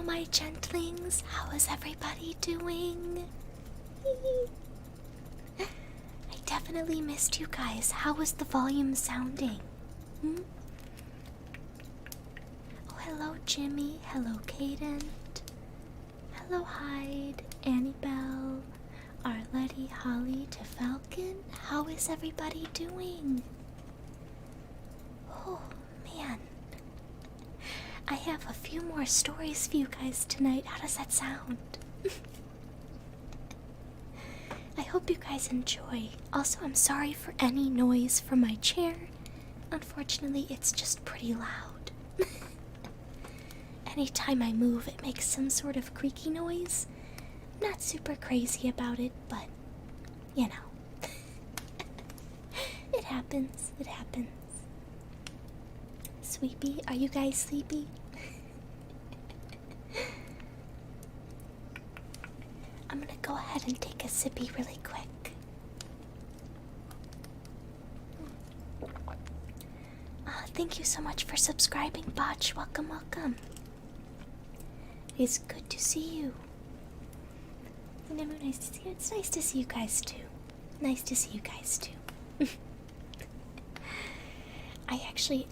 my gentlings. How is everybody doing? I definitely missed you guys. How was the volume sounding? Hmm? Oh, hello, Jimmy. Hello, Cadent. Hello, Hyde. Annabelle. Arletty, Holly, to Falcon. How is everybody doing? Oh, man. I have a few more stories for you guys tonight. How does that sound? I hope you guys enjoy. Also, I'm sorry for any noise from my chair. Unfortunately, it's just pretty loud. Anytime I move, it makes some sort of creaky noise. Not super crazy about it, but, you know. It happens. It happens. Sleepy? Are you guys sleepy? I'm gonna go ahead and take a sippy really quick. Thank you so much for subscribing, Botch. Welcome, welcome. It's good to see you. Nemu, nice to see you. It's nice to see you guys too. Nice to see you guys too.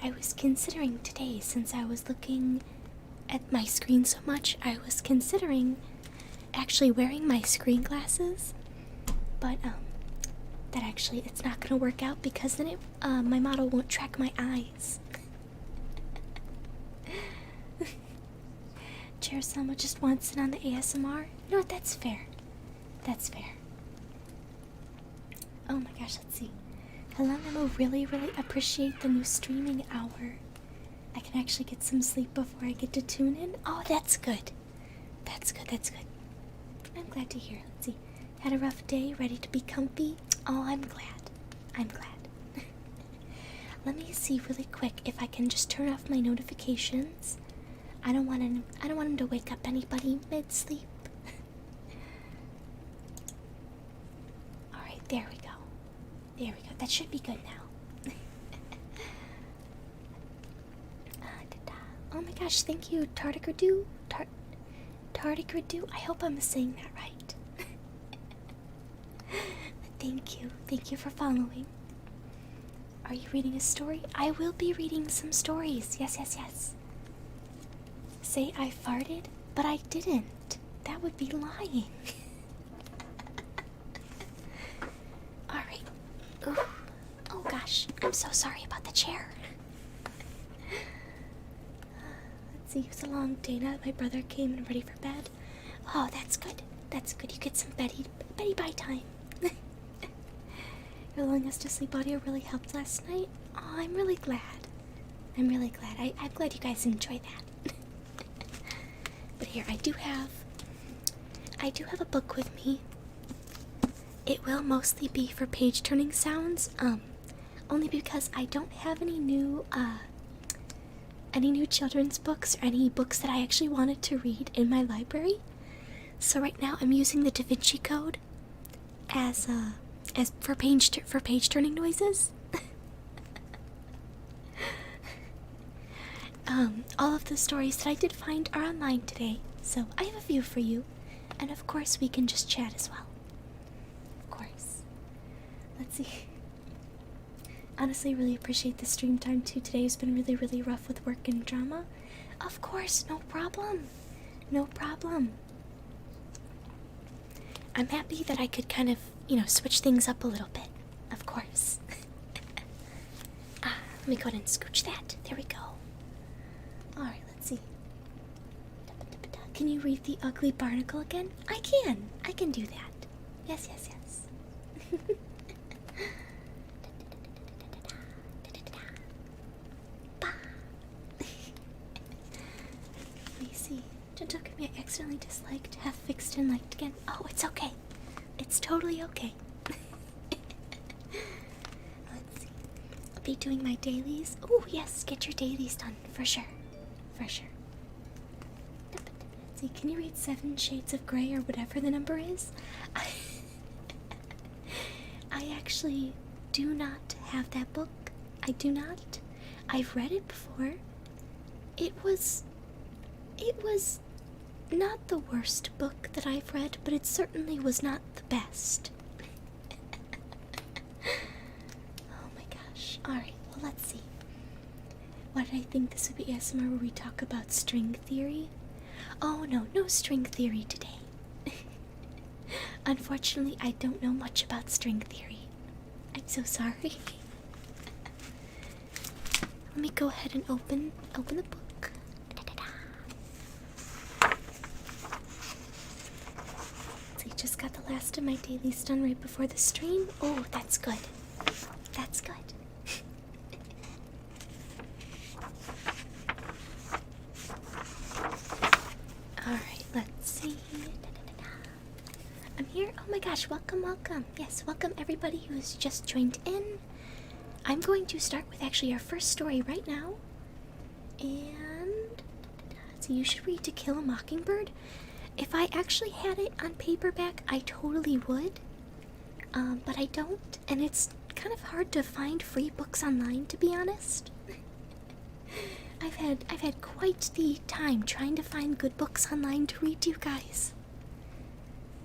I was considering today, since I was looking at my screen so much, I was considering actually wearing my screen glasses, but that actually it's not gonna work out because then my model won't track my eyes. Chair Selma just wants it on the ASMR. You know what? That's fair. That's fair. Oh my gosh, let's see. Hello, Nemo. Really, really appreciate the new streaming hour. I can actually get some sleep before I get to tune in. Oh, that's good. That's good, that's good. I'm glad to hear. Let's see. Had a rough day, ready to be comfy? Oh, I'm glad. I'm glad. Let me see really quick if I can just turn off my notifications. I don't want him to wake up anybody mid-sleep. Alright, there we go. There we go. That should be good now. Oh my gosh, thank you, Tardigradu. Tardigradu. I hope I'm saying that right. Thank you. Thank you for following. Are you reading a story? I will be reading some stories. Yes, yes, yes. Say I farted, but I didn't. That would be lying. Alright. Oh gosh, I'm so sorry about the chair. Let's see, it was a long day now that my brother came and ready for bed. Oh, that's good. That's good. You get some Betty bye time. Your lulling us to sleep audio really helped last night. Oh, I'm really glad. I'm really glad. I'm glad you guys enjoy that. But here, I do have a book with me. It will mostly be for page turning sounds, only because I don't have any new children's books or any books that I actually wanted to read in my library. So right now I'm using the Da Vinci Code as for page turning noises. All of the stories that I did find are online today, so I have a few for you, and of course we can just chat as well. Of course. Let's see. Honestly, really appreciate the stream time too. Today has been really, really rough with work and drama. Of course, no problem. No problem. I'm happy that I could kind of, switch things up a little bit. Of course. Let me go ahead and scooch that. There we go. Alright, let's see. Can you read The Ugly Barnacle again? I can. I can do that. Yes, yes, yes. Let me see. GentleGF I accidentally disliked, have fixed and liked again. Oh, it's okay. It's totally okay. Let's see. I'll be doing my dailies. Oh, yes, get your dailies done, for sure. For sure. Let's see, can you read 7 Shades of Grey or whatever the number is? I actually do not have that book. I do not. I've read it before. It was not the worst book that I've read, but it certainly was not the best. Oh my gosh. Alright, well, let's see. Why did I think this would be ASMR where we talk about string theory? Oh no, no string theory today. Unfortunately, I don't know much about string theory. I'm so sorry. Let me go ahead and open the book. So I just got the last of my dailies done right before the stream. Oh, that's good. That's good. Alright, let's see. I'm here. Oh my gosh, welcome, welcome. Yes, welcome everybody who's just joined in. I'm going to start with actually our first story right now. And so you should read To Kill a Mockingbird. If I actually had it on paperback, I totally would. But I don't, and it's kind of hard to find free books online, to be honest. I've had quite the time trying to find good books online to read to you guys.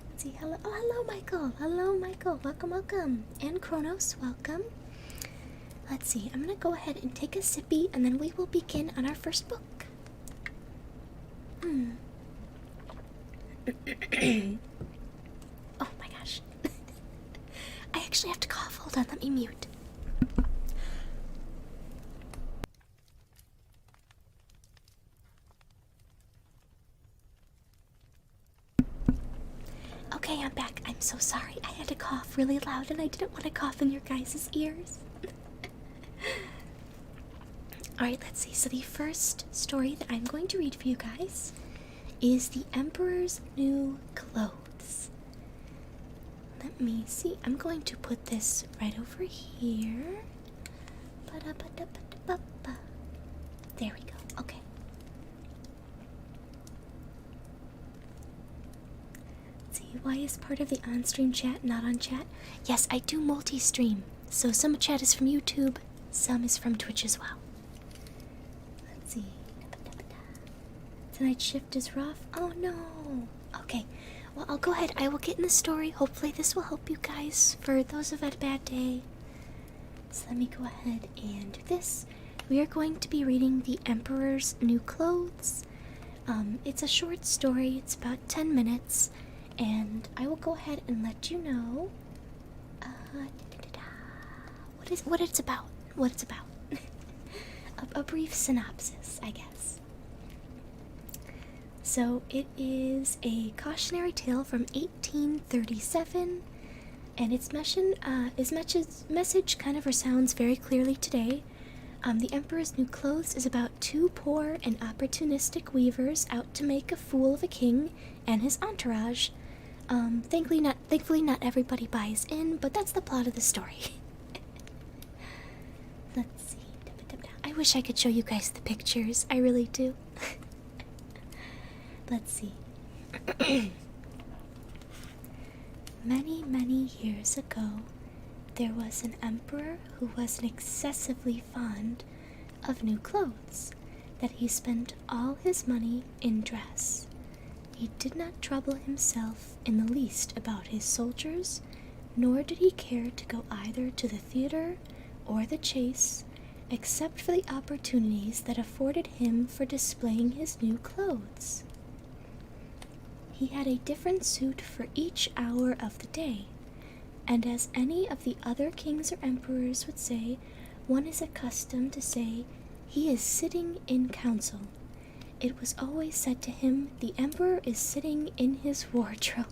Let's see, hello, oh, hello Michael, welcome, welcome, and Kronos, welcome. Let's see, I'm gonna go ahead and take a sippy, and then we will begin on our first book. Oh my gosh. I actually have to cough, hold on, let me mute. Okay, I'm back. I'm so sorry. I had to cough really loud and I didn't want to cough in your guys' ears. Alright, let's see. So the first story that I'm going to read for you guys is The Emperor's New Clothes. Let me see. I'm going to put this right over here. There we go. Okay. Why is part of the on-stream chat not on chat? Yes, I do multi-stream. So some chat is from YouTube, some is from Twitch as well. Let's see. Tonight's shift is rough. Oh no. Okay. Well, I'll go ahead. I will get in the story. Hopefully this will help you guys for those who've had a bad day. So let me go ahead and do this. We are going to be reading The Emperor's New Clothes. It's a short story. It's about 10 minutes. And I will go ahead and let you know what it's about. A brief synopsis, I guess. So it is a cautionary tale from 1837, and its message kind of resounds very clearly today. The Emperor's New Clothes is about two poor and opportunistic weavers out to make a fool of a king and his entourage. Thankfully not everybody buys in, but that's the plot of the story. Let's see. I wish I could show you guys the pictures. I really do. Let's see. Many, many years ago, there was an emperor who was excessively fond of new clothes, that he spent all his money in dress. He did not trouble himself in the least about his soldiers, nor did he care to go either to the theater or the chase, except for the opportunities that afforded him for displaying his new clothes. He had a different suit for each hour of the day, and as any of the other kings or emperors would say, one is accustomed to say, he is sitting in council. It was always said to him, the emperor is sitting in his wardrobe.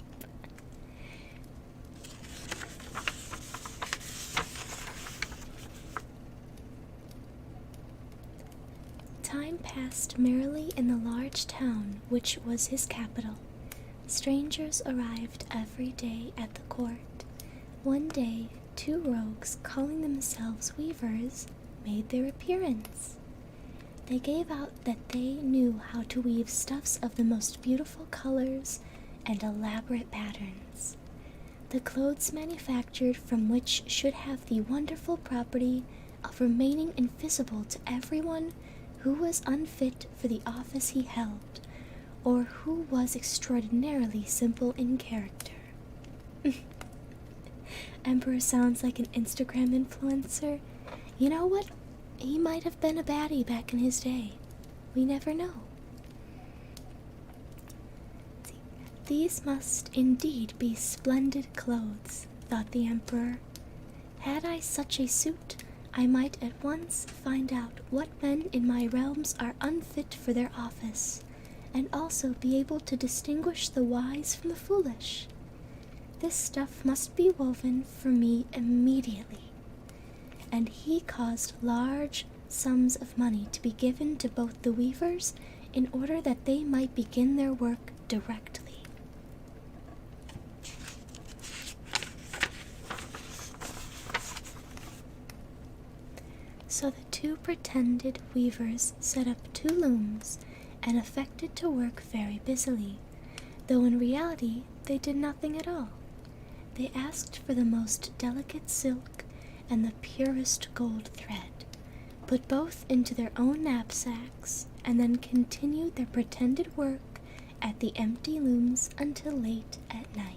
Time passed merrily in the large town which was his capital. Strangers arrived every day at the court. One day, two rogues, calling themselves weavers, made their appearance. They gave out that they knew how to weave stuffs of the most beautiful colors and elaborate patterns. The clothes manufactured from which should have the wonderful property of remaining invisible to everyone who was unfit for the office he held, or who was extraordinarily simple in character. Emperor sounds like an Instagram influencer. You know what? He might have been a baddie back in his day. We never know. These must indeed be splendid clothes, thought the Emperor. Had I such a suit, I might at once find out what men in my realms are unfit for their office, and also be able to distinguish the wise from the foolish. This stuff must be woven for me immediately. And he caused large sums of money to be given to both the weavers in order that they might begin their work directly. So the two pretended weavers set up 2 looms and affected to work very busily, though in reality they did nothing at all. They asked for the most delicate silk and the purest gold thread, put both into their own knapsacks, and then continued their pretended work at the empty looms until late at night.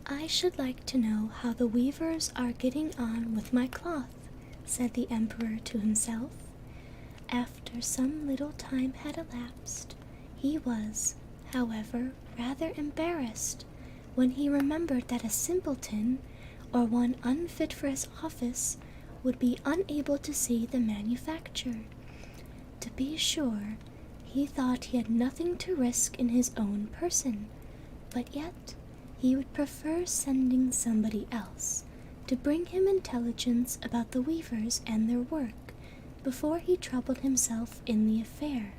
I should like to know how the weavers are getting on with my cloth, said the Emperor to himself. After some little time had elapsed, he was, however, rather embarrassed when he remembered that a simpleton, or one unfit for his office, would be unable to see the manufacture. To be sure, he thought he had nothing to risk in his own person, but yet he would prefer sending somebody else to bring him intelligence about the weavers and their work before he troubled himself in the affair.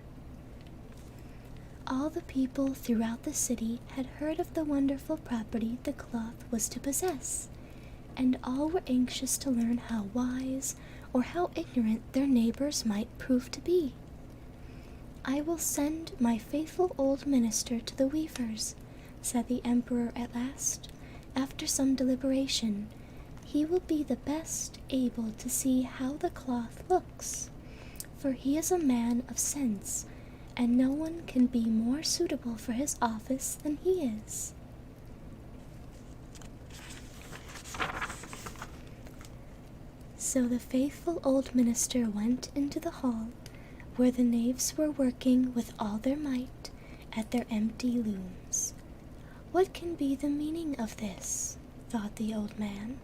All the people throughout the city had heard of the wonderful property the cloth was to possess, and all were anxious to learn how wise or how ignorant their neighbors might prove to be. I will send my faithful old minister to the weavers, said the Emperor at last, after some deliberation. He will be the best able to see how the cloth looks, for he is a man of sense, and no one can be more suitable for his office than he is. So the faithful old minister went into the hall, where the knaves were working with all their might at their empty looms. What can be the meaning of this? Thought the old man,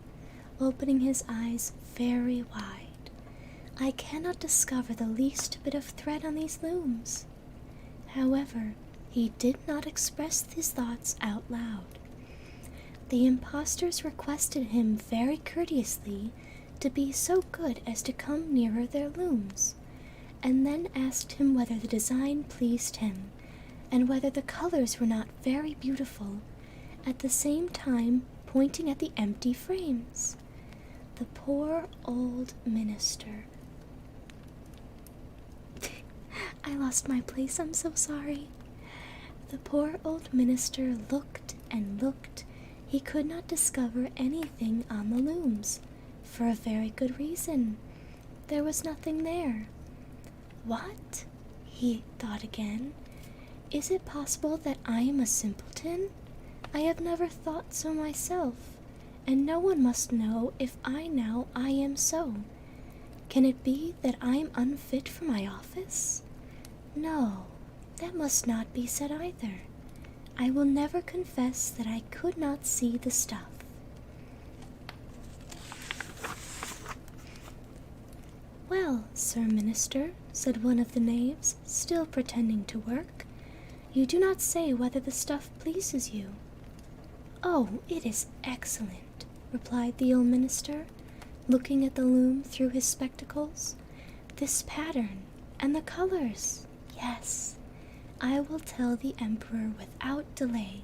opening his eyes very wide. I cannot discover the least bit of thread on these looms. However, he did not express his thoughts out loud. The impostors requested him very courteously to be so good as to come nearer their looms, and then asked him whether the design pleased him, and whether the colors were not very beautiful, at the same time pointing at the empty frames. The poor old minister. I lost my place, I'm so sorry. The poor old minister looked and looked. He could not discover anything on the looms, for a very good reason. There was nothing there. What? He thought again. Is it possible that I am a simpleton? I have never thought so myself, and no one must know if I am so. Can it be that I am unfit for my office? No, that must not be said either. I will never confess that I could not see the stuff. Well, Sir Minister, said one of the knaves, still pretending to work, you do not say whether the stuff pleases you. Oh, it is excellent, replied the old minister, looking at the loom through his spectacles. This pattern, and the colors, yes, I will tell the Emperor without delay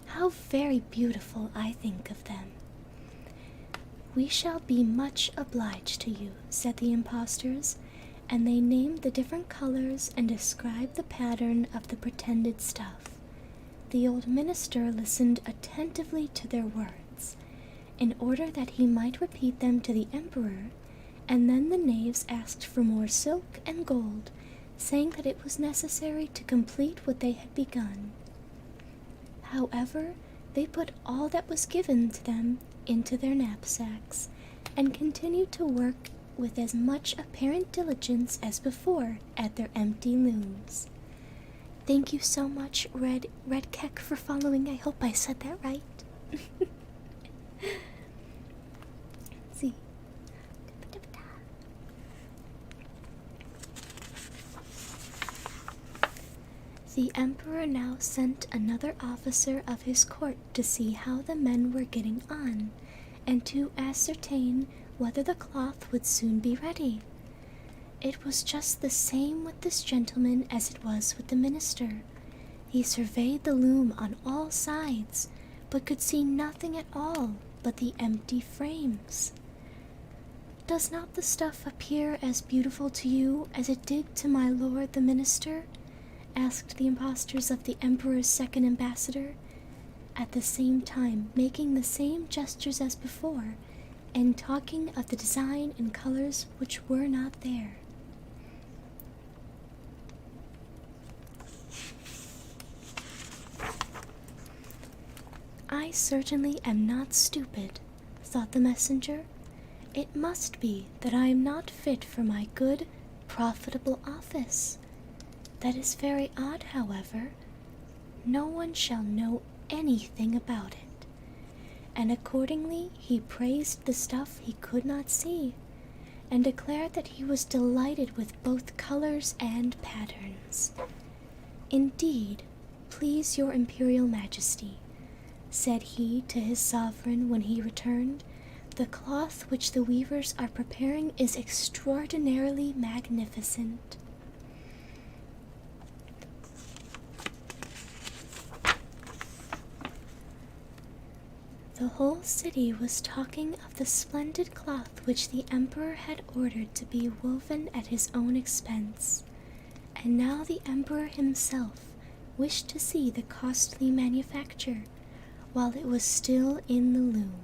how very beautiful I think of them. We shall be much obliged to you, said the impostors, and they named the different colors and described the pattern of the pretended stuff. The old minister listened attentively to their words, in order that he might repeat them to the Emperor, and then the knaves asked for more silk and gold, saying that it was necessary to complete what they had begun. However, they put all that was given to them into their knapsacks, and continued to work with as much apparent diligence as before at their empty looms. Thank you so much, Red Keck, for following. I hope I said that right. See. The emperor now sent another officer of his court to see how the men were getting on, and to ascertain whether the cloth would soon be ready. It was just the same with this gentleman as it was with the minister. He surveyed the loom on all sides, but could see nothing at all but the empty frames. Does not the stuff appear as beautiful to you as it did to my lord the minister? Asked the impostors of the emperor's second ambassador, at the same time making the same gestures as before, and talking of the design and colors which were not there. I certainly am not stupid, thought the messenger. It must be that I am not fit for my good, profitable office. That is very odd, however. No one shall know anything about it. And accordingly he praised the stuff he could not see, and declared that he was delighted with both colors and patterns. Indeed, please your imperial majesty, said he to his sovereign when he returned, the cloth which the weavers are preparing is extraordinarily magnificent. The whole city was talking of the splendid cloth which the emperor had ordered to be woven at his own expense, and now the emperor himself wished to see the costly manufacture while it was still in the loom.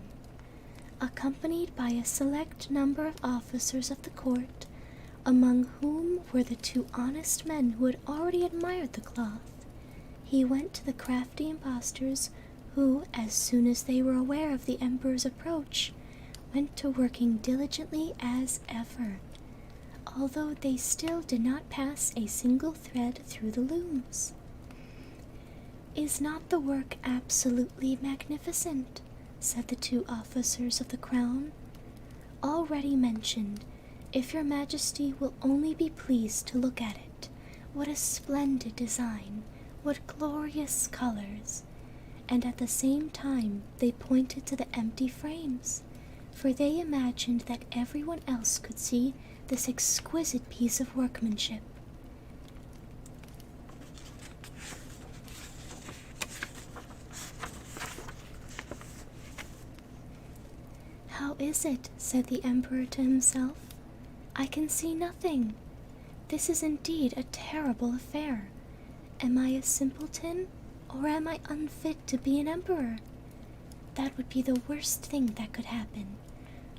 Accompanied by a select number of officers of the court, among whom were the two honest men who had already admired the cloth, he went to the crafty impostors who, as soon as they were aware of the emperor's approach, went to working diligently as ever, although they still did not pass a single thread through the looms. Is not the work absolutely magnificent? Said the two officers of the crown. Already mentioned, if your majesty will only be pleased to look at it, what a splendid design, what glorious colors. And at the same time they pointed to the empty frames, for they imagined that everyone else could see this exquisite piece of workmanship. How is it, said the emperor to himself, I can see nothing. This is indeed a terrible affair. Am I a simpleton, or am I unfit to be an emperor? That would be the worst thing that could happen.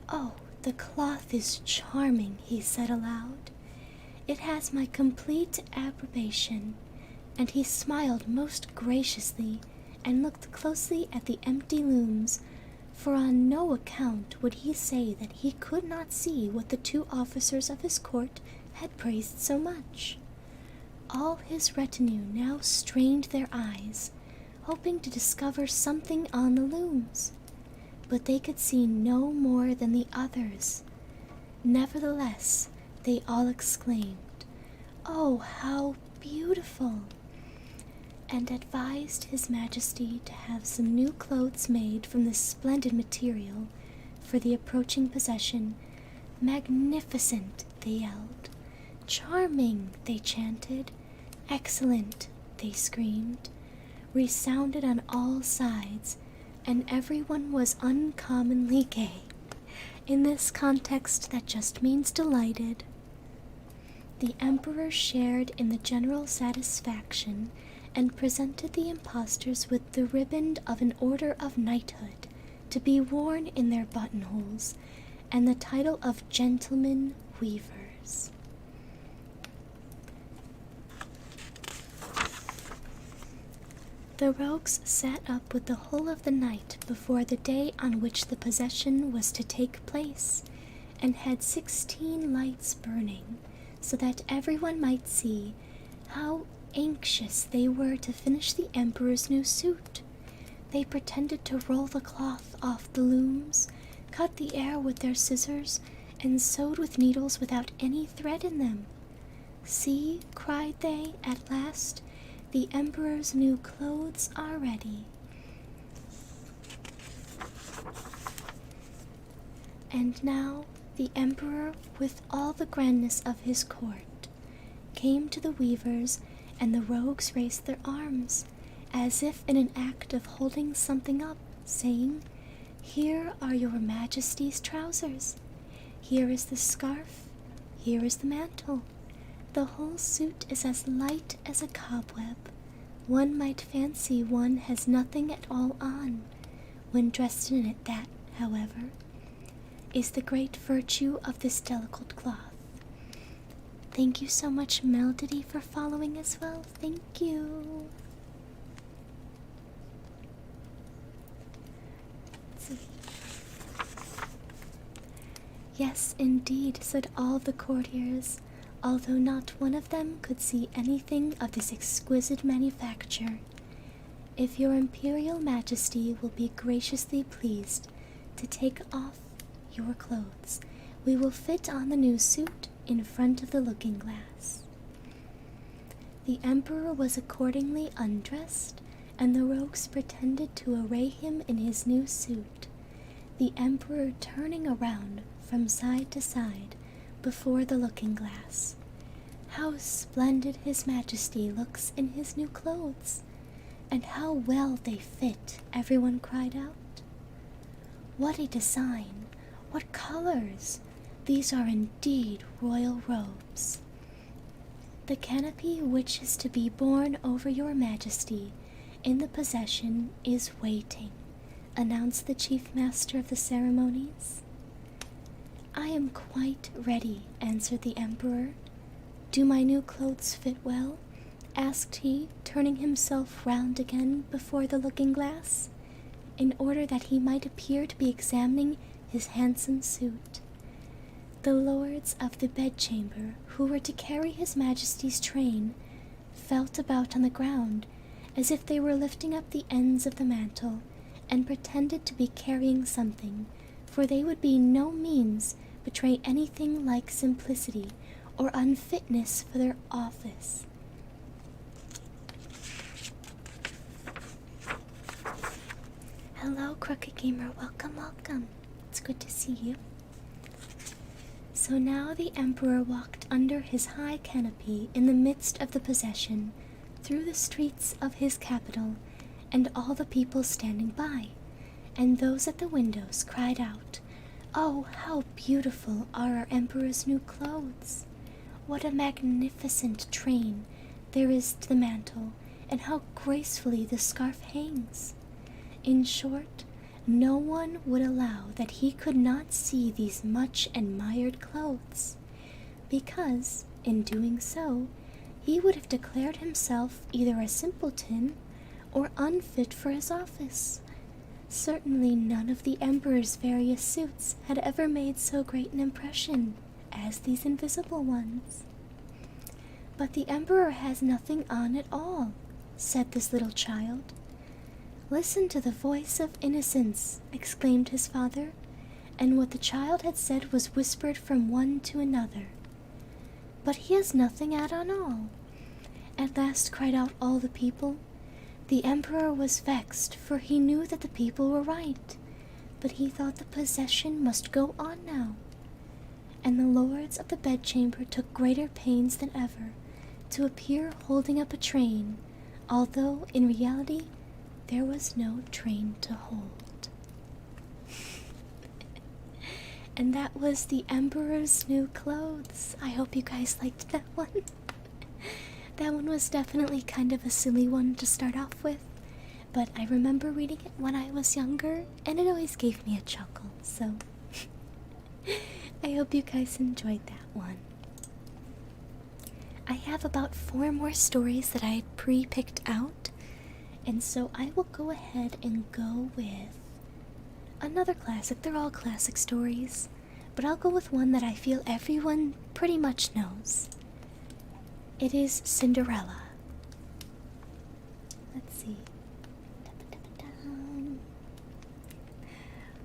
Oh, the cloth is charming, he said aloud. It has my complete approbation. And he smiled most graciously and looked closely at the empty looms, for on no account would he say that he could not see what the two officers of his court had praised so much. All his retinue now strained their eyes, hoping to discover something on the looms, but they could see no more than the others. Nevertheless, they all exclaimed, "Oh, how beautiful!" and advised his majesty to have some new clothes made from this splendid material for the approaching possession. Magnificent, they yelled. Charming, they chanted. Excellent, they screamed. Resounded on all sides, and everyone was uncommonly gay. In this context that just means delighted. The emperor shared in the general satisfaction and presented the impostors with the riband of an order of knighthood to be worn in their buttonholes, and the title of Gentlemen Weavers. The rogues sat up with the whole of the night before the day on which the possession was to take place, and had 16 lights burning, so that everyone might see how anxious they were to finish the emperor's new suit. They pretended to roll the cloth off the looms, cut the air with their scissors, and sewed with needles without any thread in them. "See," cried they at last, "the emperor's new clothes are ready." And now the emperor, with all the grandness of his court, came to the weavers, and the rogues raised their arms, as if in an act of holding something up, saying, "Here are your majesty's trousers. Here is the scarf. Here is the mantle. The whole suit is as light as a cobweb. One might fancy one has nothing at all on, when dressed in it. That, however, is the great virtue of this delicate cloth." Thank you so much, Melody, for following as well. Thank you. "Yes, indeed," said all the courtiers, although not one of them could see anything of this exquisite manufacture. "If your imperial majesty will be graciously pleased to take off your clothes, we will fit on the new suit in front of the looking-glass." The emperor was accordingly undressed, and the rogues pretended to array him in his new suit, the emperor turning around from side to side before the looking-glass. "How splendid his majesty looks in his new clothes, and how well they fit," everyone cried out. "What a design! What colors! These are indeed royal robes." "The canopy which is to be borne over your majesty in the possession is waiting," announced the chief master of the ceremonies. "I am quite ready," answered the emperor. "Do my new clothes fit well?" asked he, turning himself round again before the looking-glass, in order that he might appear to be examining his handsome suit. The lords of the bedchamber, who were to carry his majesty's train, felt about on the ground as if they were lifting up the ends of the mantle, and pretended to be carrying something, for they would by no means betray anything like simplicity or unfitness for their office. Hello, Crooked Gamer. Welcome, welcome. It's good to see you. So now the emperor walked under his high canopy in the midst of the procession, through the streets of his capital, and all the people standing by, and those at the windows cried out, "Oh, how beautiful are our emperor's new clothes! What a magnificent train there is to the mantle, and how gracefully the scarf hangs!" In short, no one would allow that he could not see these much admired clothes, because, in doing so, he would have declared himself either a simpleton or unfit for his office. Certainly none of the emperor's various suits had ever made so great an impression as these invisible ones. "But the emperor has nothing on at all," said this little child. "Listen to the voice of innocence," exclaimed his father, and what the child had said was whispered from one to another. "But he has nothing at all," at last cried out all the people. The emperor was vexed, for he knew that the people were right, but he thought the procession must go on now. And the lords of the bedchamber took greater pains than ever to appear holding up a train, although in reality there was no train to hold. And that was the emperor's new clothes. I hope you guys liked that one. That one was definitely kind of a silly one to start off with, but I remember reading it when I was younger, and it always gave me a chuckle, so I hope you guys enjoyed that one. I have about 4 more stories that I pre-picked out, and so I will go ahead and go with another classic. They're all classic stories, but I'll go with one that I feel everyone pretty much knows. It is Cinderella. Let's see.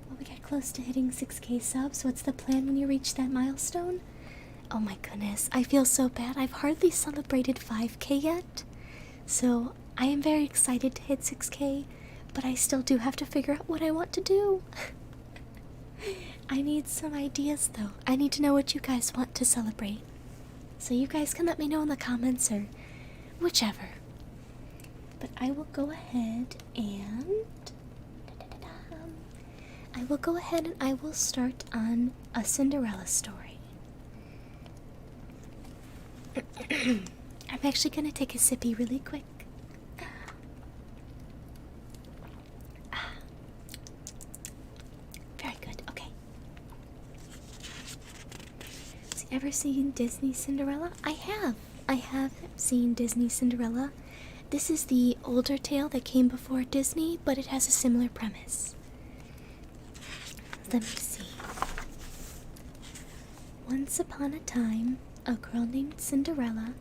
Well, we got close to hitting 6K subs. What's the plan when you reach that milestone? Oh my goodness, I feel so bad. I've hardly celebrated 5K yet. So I am very excited to hit 6K, but I still do have to figure out what I want to do. I need some ideas though. I need to know what you guys want to celebrate. So you guys can let me know in the comments or whichever. But I will go ahead and I will start on a Cinderella story. I'm actually gonna take a sippy really quick. Very good, okay. So you ever seen Disney Cinderella? I have seen Disney Cinderella. This is the older tale that came before Disney, but it has a similar premise. Let me see. Once upon a time, a girl named Cinderella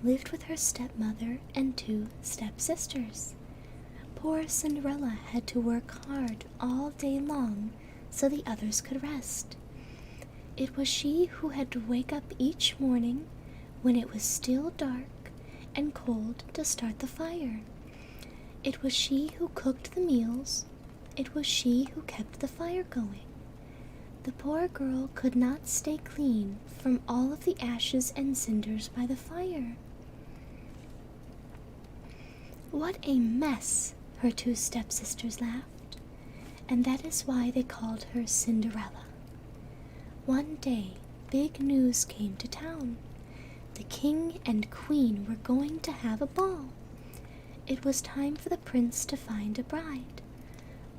lived with her stepmother and 2 stepsisters. Poor Cinderella had to work hard all day long so the others could rest. It was she who had to wake up each morning when it was still dark and cold to start the fire. It was she who cooked the meals. It was she who kept the fire going. The poor girl could not stay clean from all of the ashes and cinders by the fire. What a mess, her 2 stepsisters laughed, and that is why they called her Cinderella. One day, big news came to town. The king and queen were going to have a ball. It was time for the prince to find a bride.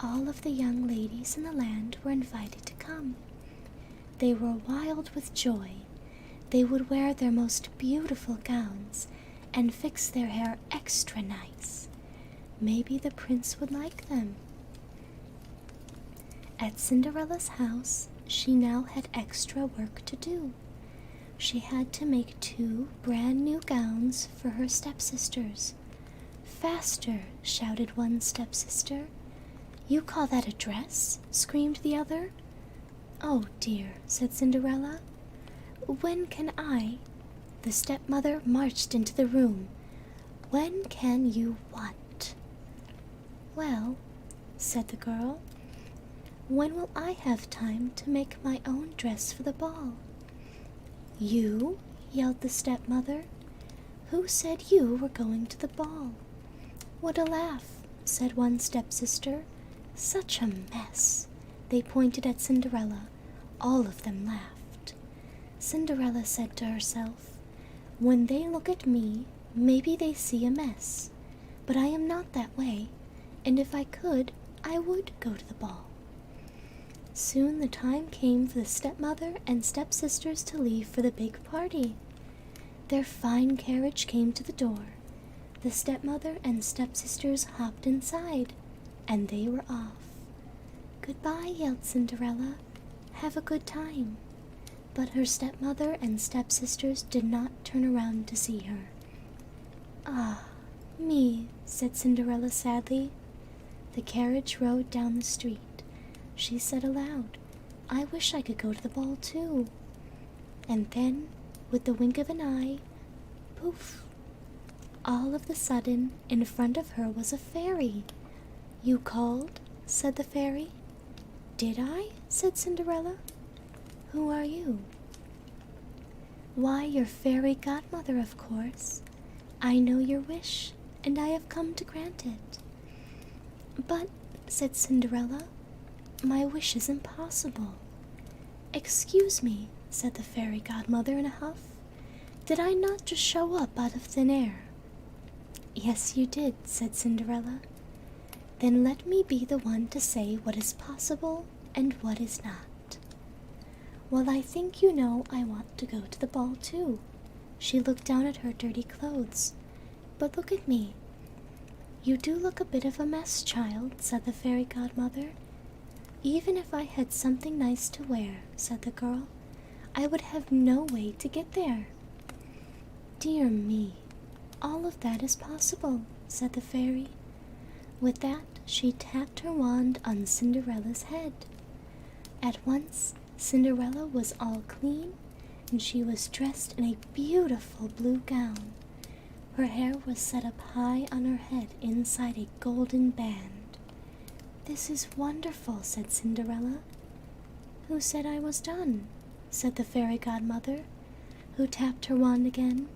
All of the young ladies in the land were invited to come. They were wild with joy. They would wear their most beautiful gowns and fix their hair extra nice. Maybe the prince would like them. At Cinderella's house, she now had extra work to do. She had to make 2 brand new gowns for her stepsisters. "Faster!" shouted one stepsister. "You call that a dress?" screamed the other. "Oh dear," said Cinderella. "When can I?" The stepmother marched into the room. "When can you what?" "Well," said the girl, "when will I have time to make my own dress for the ball?" "You?" yelled the stepmother. "Who said you were going to the ball?" "What a laugh," said one stepsister. "Such a mess." They pointed at Cinderella. All of them laughed. Cinderella said to herself, "When they look at me, maybe they see a mess. But I am not that way, and if I could, I would go to the ball." Soon the time came for the stepmother and stepsisters to leave for the big party. Their fine carriage came to the door. The stepmother and stepsisters hopped inside, and they were off. "Goodbye," yelled Cinderella. "Have a good time." But her stepmother and stepsisters did not turn around to see her. "Ah, me," said Cinderella sadly. The carriage rode down the street. She said aloud, "I wish I could go to the ball too." And then, with the wink of an eye, poof! All of a sudden, in front of her was a fairy. "You called?" said the fairy. "Did I?" said Cinderella. "Who are you?" "Why, your fairy godmother, of course. I know your wish, and I have come to grant it." "But," said Cinderella, "my wish is impossible." "Excuse me," said the fairy godmother in a huff. "Did I not just show up out of thin air?" "Yes, you did," said Cinderella. "Then let me be the one to say what is possible and what is not." Well, I think you know I want to go to the ball too. She looked down at her dirty clothes. But look at me. You do look a bit of a mess, child, said the fairy godmother. Even if I had something nice to wear, said the girl, I would have no way to get there. Dear me, all of that is possible, said the fairy. With that, she tapped her wand on Cinderella's head. At once, Cinderella was all clean, and she was dressed in a beautiful blue gown. Her hair was set up high on her head inside a golden band. This is wonderful, said Cinderella. Who said I was done? Said the fairy godmother, who tapped her wand again.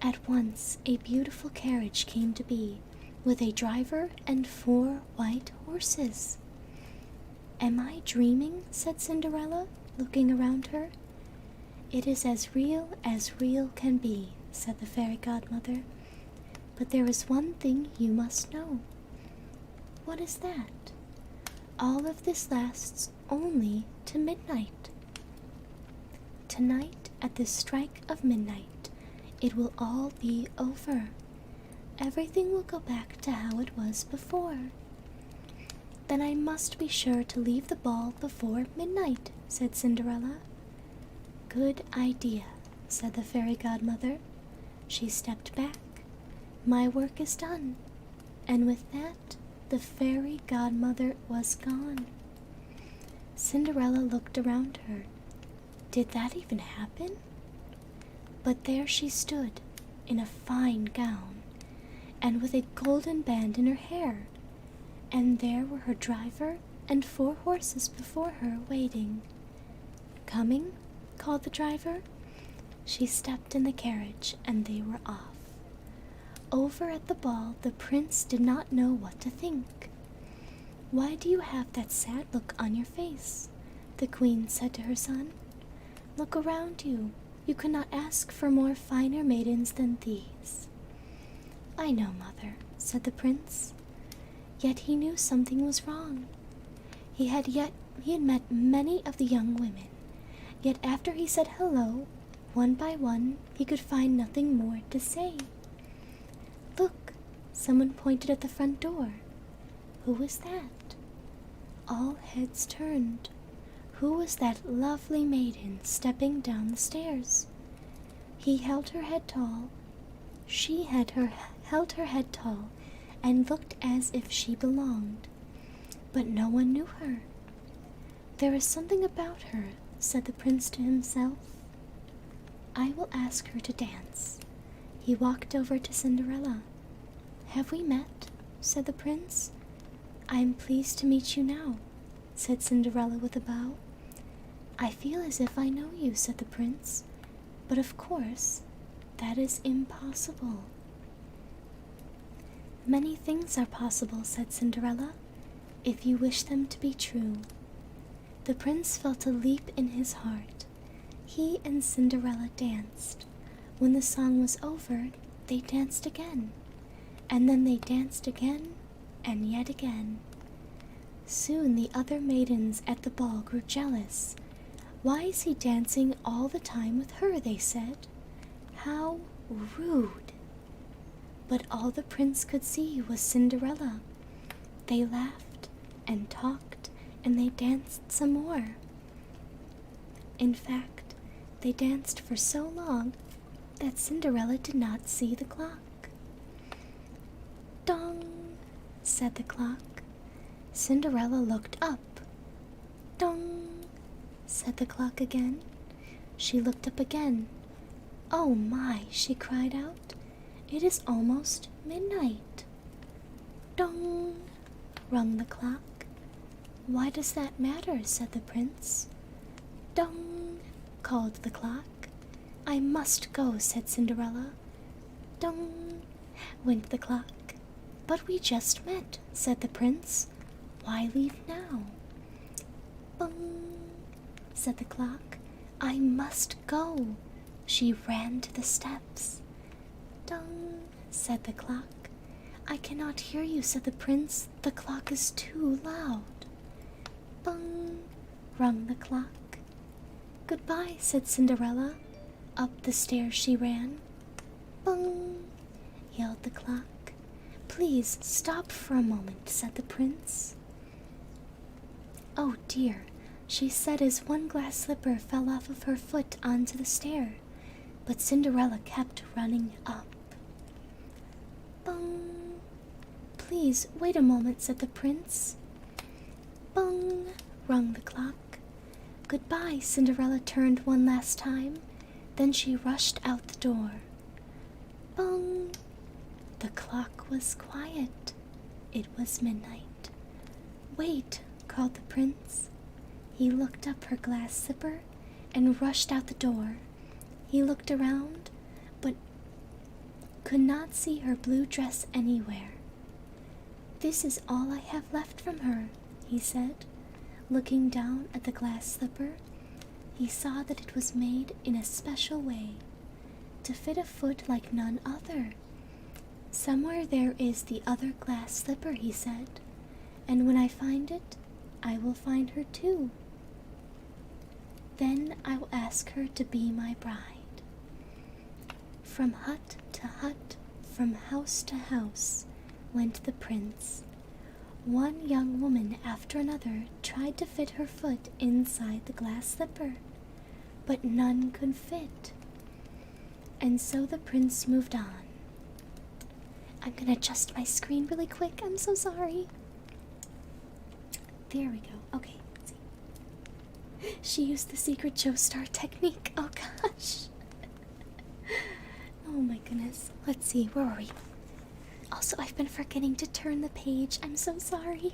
At once a beautiful carriage came to be, with a driver and 4 white horses. Am I dreaming? Said Cinderella, looking around her. It is as real can be, said the fairy godmother. But there is one thing you must know. What is that? All of this lasts only to midnight. Tonight, at the strike of midnight, it will all be over. Everything will go back to how it was before. Then I must be sure to leave the ball before midnight, said Cinderella. Good idea, said the fairy godmother. She stepped back. My work is done. And with that, the fairy godmother was gone. Cinderella looked around her. Did that even happen? But there she stood, in a fine gown, and with a golden band in her hair, and there were her driver and 4 horses before her waiting. Coming? Called the driver. She stepped in the carriage, and they were off. Over at the ball, the prince did not know what to think. Why do you have that sad look on your face? The queen said to her son. Look around you. You could not ask for more finer maidens than these. I know, mother, said the prince. Yet he knew something was wrong. He had met many of the young women, yet after he said hello, one by one, he could find nothing more to say. Look, someone pointed at the front door. Who was that? All heads turned. Who was that lovely maiden stepping down the stairs? He held her head tall. She held her head tall, and looked as if she belonged. But no one knew her. There is something about her, said the prince to himself. I will ask her to dance. He walked over to Cinderella. Have we met? Said the prince. I am pleased to meet you now, said Cinderella with a bow. I feel as if I know you, said the prince, but of course, that is impossible. Many things are possible, said Cinderella, if you wish them to be true. The prince felt a leap in his heart. He and Cinderella danced. When the song was over, they danced again, and then they danced again, and yet again. Soon the other maidens at the ball grew jealous. Why is he dancing all the time with her, they said. How rude! But all the prince could see was Cinderella. They laughed and talked, and they danced some more. In fact, they danced for so long that Cinderella did not see the clock. Dong, said the clock. Cinderella looked up. Dong, said the clock again. She looked up again. Oh my, she cried out. It is almost midnight. Dong, rung the clock. Why does that matter, said the prince. Dong, called the clock. I must go, said Cinderella. Dong, went the clock. But we just met, said the prince. Why leave now? Bung, said the clock. I must go. She ran to the steps. Dong, said the clock. I cannot hear you, said the prince. The clock is too loud. Bung, rung the clock. Goodbye, said Cinderella. Up the stairs she ran. Bung! Yelled the clock. Please stop for a moment, said the prince. Oh dear, she said as one glass slipper fell off of her foot onto the stair, but Cinderella kept running up. Bung! Please wait a moment, said the prince. Bung! Rung the clock. Goodbye, Cinderella turned one last time. Then she rushed out the door. Bung! The clock was quiet. It was midnight. Wait, called the prince. He looked up her glass slipper and rushed out the door. He looked around, but could not see her blue dress anywhere. This is all I have left from her, he said. Looking down at the glass slipper, he saw that it was made in a special way, to fit a foot like none other. Somewhere there is the other glass slipper, he said, and when I find it, I will find her too. Then I will ask her to be my bride. From hut to hut, from house to house, went the prince. One young woman after another tried to fit her foot inside the glass slipper, but none could fit. And so the prince moved on. I'm gonna adjust my screen really quick. I'm so sorry. There we go. Okay, let's see. She used the secret Joe Star technique. Oh gosh. Oh my goodness. Let's see, where are we? Also, I've been forgetting to turn the page. I'm so sorry.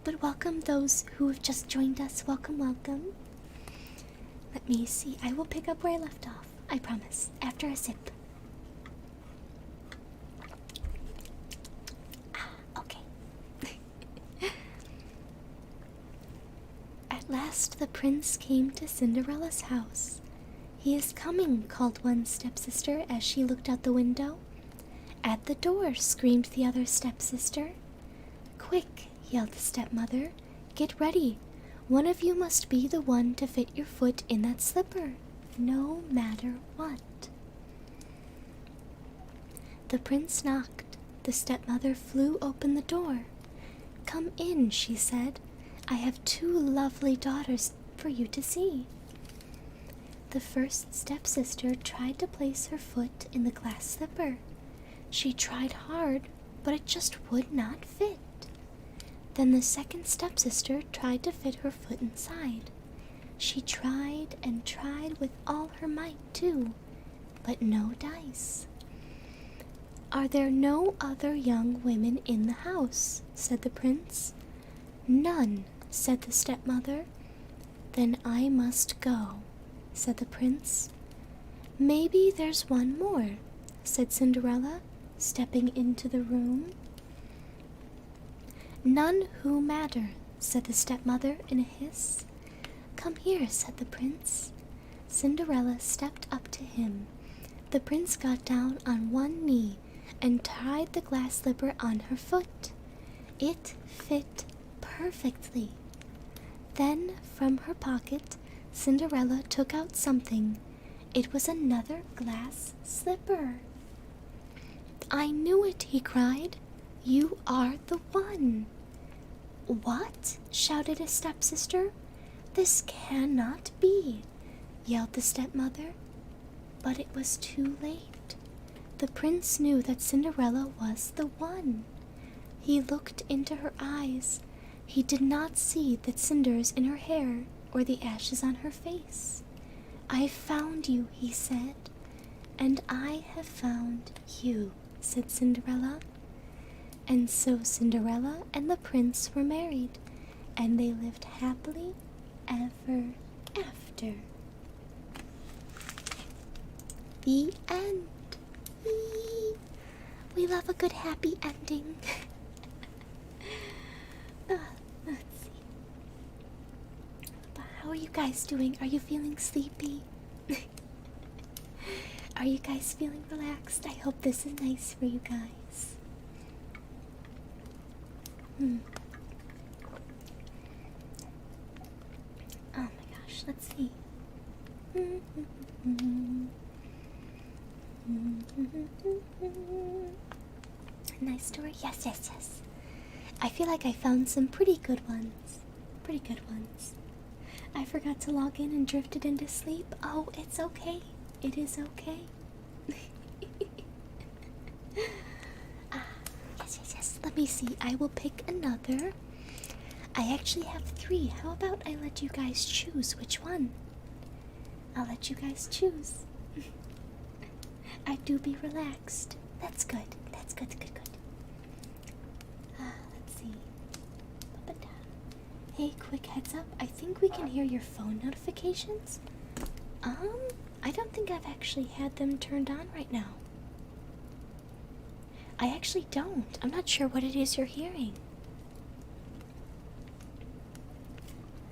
But welcome those who have just joined us. Welcome, welcome. Let me see. I will pick up where I left off. I promise. After a sip. Okay. At last the prince came to Cinderella's house. He is coming, called one stepsister as she looked out the window. At the door, screamed the other stepsister. Quick, yelled the stepmother. Get ready. One of you must be the one to fit your foot in that slipper, no matter what. The prince knocked. The stepmother flew open the door. Come in, she said. I have two lovely daughters for you to see. The first stepsister tried to place her foot in the glass slipper. She tried hard, but it just would not fit. Then the second stepsister tried to fit her foot inside. She tried and tried with all her might, too, but no dice. Are there no other young women in the house? Said the prince. None, said the stepmother. Then I must go, said the prince. Maybe there's one more, said Cinderella, stepping into the room. None who matter, said the stepmother in a hiss. Come here, said the prince. Cinderella stepped up to him. The prince got down on one knee and tied the glass slipper on her foot. It fit perfectly. Then from her pocket, Cinderella took out something. It was another glass slipper. I knew it, he cried. You are the one. What? Shouted a stepsister. This cannot be, yelled the stepmother. But it was too late. The prince knew that Cinderella was the one. He looked into her eyes. He did not see the cinders in her hair or the ashes on her face. I found you, he said. And I have found you, said Cinderella. And so Cinderella and the prince were married, and they lived happily ever after. The end. Eee. We love a good happy ending. Let's see. But how are you guys doing? Are you feeling sleepy? Are you guys feeling relaxed? I hope this is nice for you guys. Oh my gosh, let's see. Nice story? Yes, yes, yes. I feel like I found some pretty good ones. Pretty good ones. I forgot to log in and drifted into sleep. Oh, it's okay. It is okay. Yes, yes, yes. Let me see. I will pick another. I actually have 3. How about I let you guys choose which one? I'll let you guys choose. I do be relaxed. That's good. That's good, good, good. Let's see. Hey, quick heads up. I think we can hear your phone notifications. I don't think I've actually had them turned on right now. I actually don't. I'm not sure what it is you're hearing.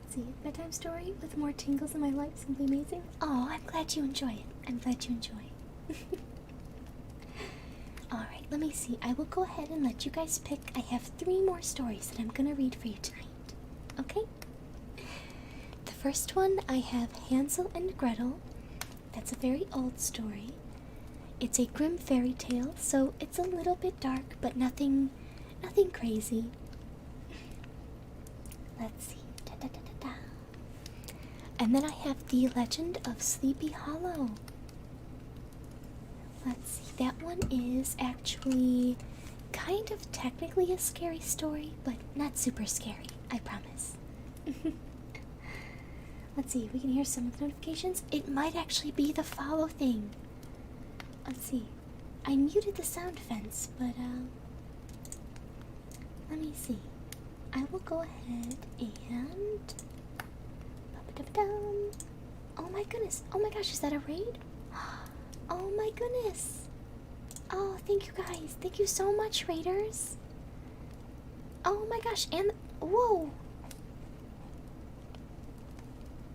Let's see. Bedtime story with more tingles in my life. Simply amazing. Oh, I'm glad you enjoy it. I'm glad you enjoy it. Alright, let me see. I will go ahead and let you guys pick. I have 3 more stories that I'm gonna read for you tonight. Okay? The first one, I have Hansel and Gretel. That's a very old story. It's a grim fairy tale, so it's a little bit dark, but nothing crazy. Let's see. Da, da, da, da, da. And then I have The Legend of Sleepy Hollow. Let's see. That one is actually kind of technically a scary story, but not super scary, I promise. Let's see, we can hear some of the notifications. It might actually be the follow thing. Let's see. I muted the sound fence, but let me see. I will go ahead and oh my goodness. Oh my gosh, is that a raid? Oh my goodness. Oh, thank you guys. Thank you so much, raiders. Oh my gosh, and whoa.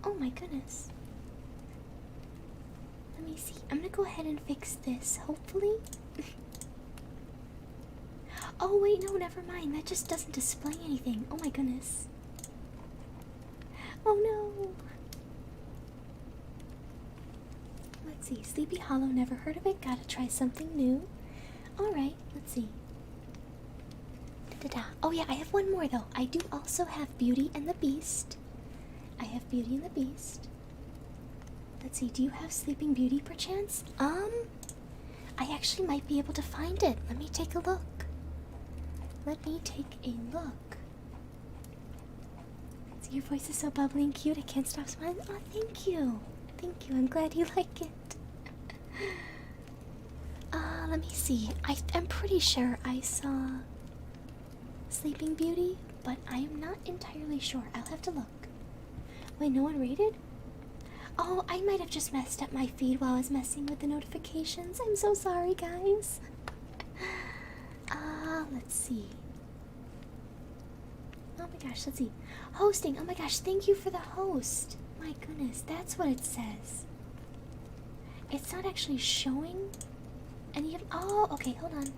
Oh my goodness. Let me see. I'm gonna go ahead and fix this, hopefully. Oh wait, no, never mind. That just doesn't display anything. Oh my goodness. Oh no. Let's see. Sleepy Hollow, never heard of it. Gotta try something new. Alright, let's see. Da-da-da. Oh yeah, I have one more though. I do also have Beauty and the Beast. I have Beauty and the Beast. Let's see, do you have Sleeping Beauty perchance? I actually might be able to find it. Let me take a look. Let me take a look. See, your voice is so bubbly and cute. I can't stop smiling. Oh, thank you. Thank you. I'm glad you like it. Let me see. I'm pretty sure I saw Sleeping Beauty, but I am not entirely sure. I'll have to look. Wait, no one rated? Oh, I might have just messed up my feed while I was messing with the notifications. I'm so sorry, guys. Let's see. Oh my gosh, let's see. Hosting. Oh my gosh, thank you for the host. My goodness, that's what it says. It's not actually showing any of... Oh, okay, hold on.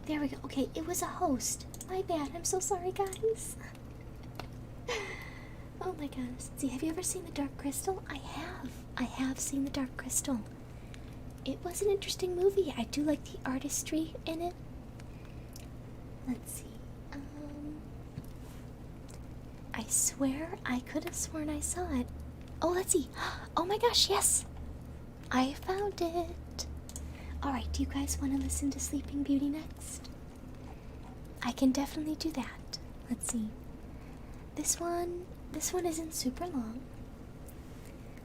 There we go. Okay, it was a host. My bad. I'm so sorry, guys. Oh my gosh. Let's see, have you ever seen The Dark Crystal? I have. I have seen The Dark Crystal. It was an interesting movie. I do like the artistry in it. Let's see. I swear I could have sworn I saw it. Oh, let's see. Oh my gosh, yes. I found it. Alright, do you guys want to listen to Sleeping Beauty next? I can definitely do that. Let's see. This one isn't super long.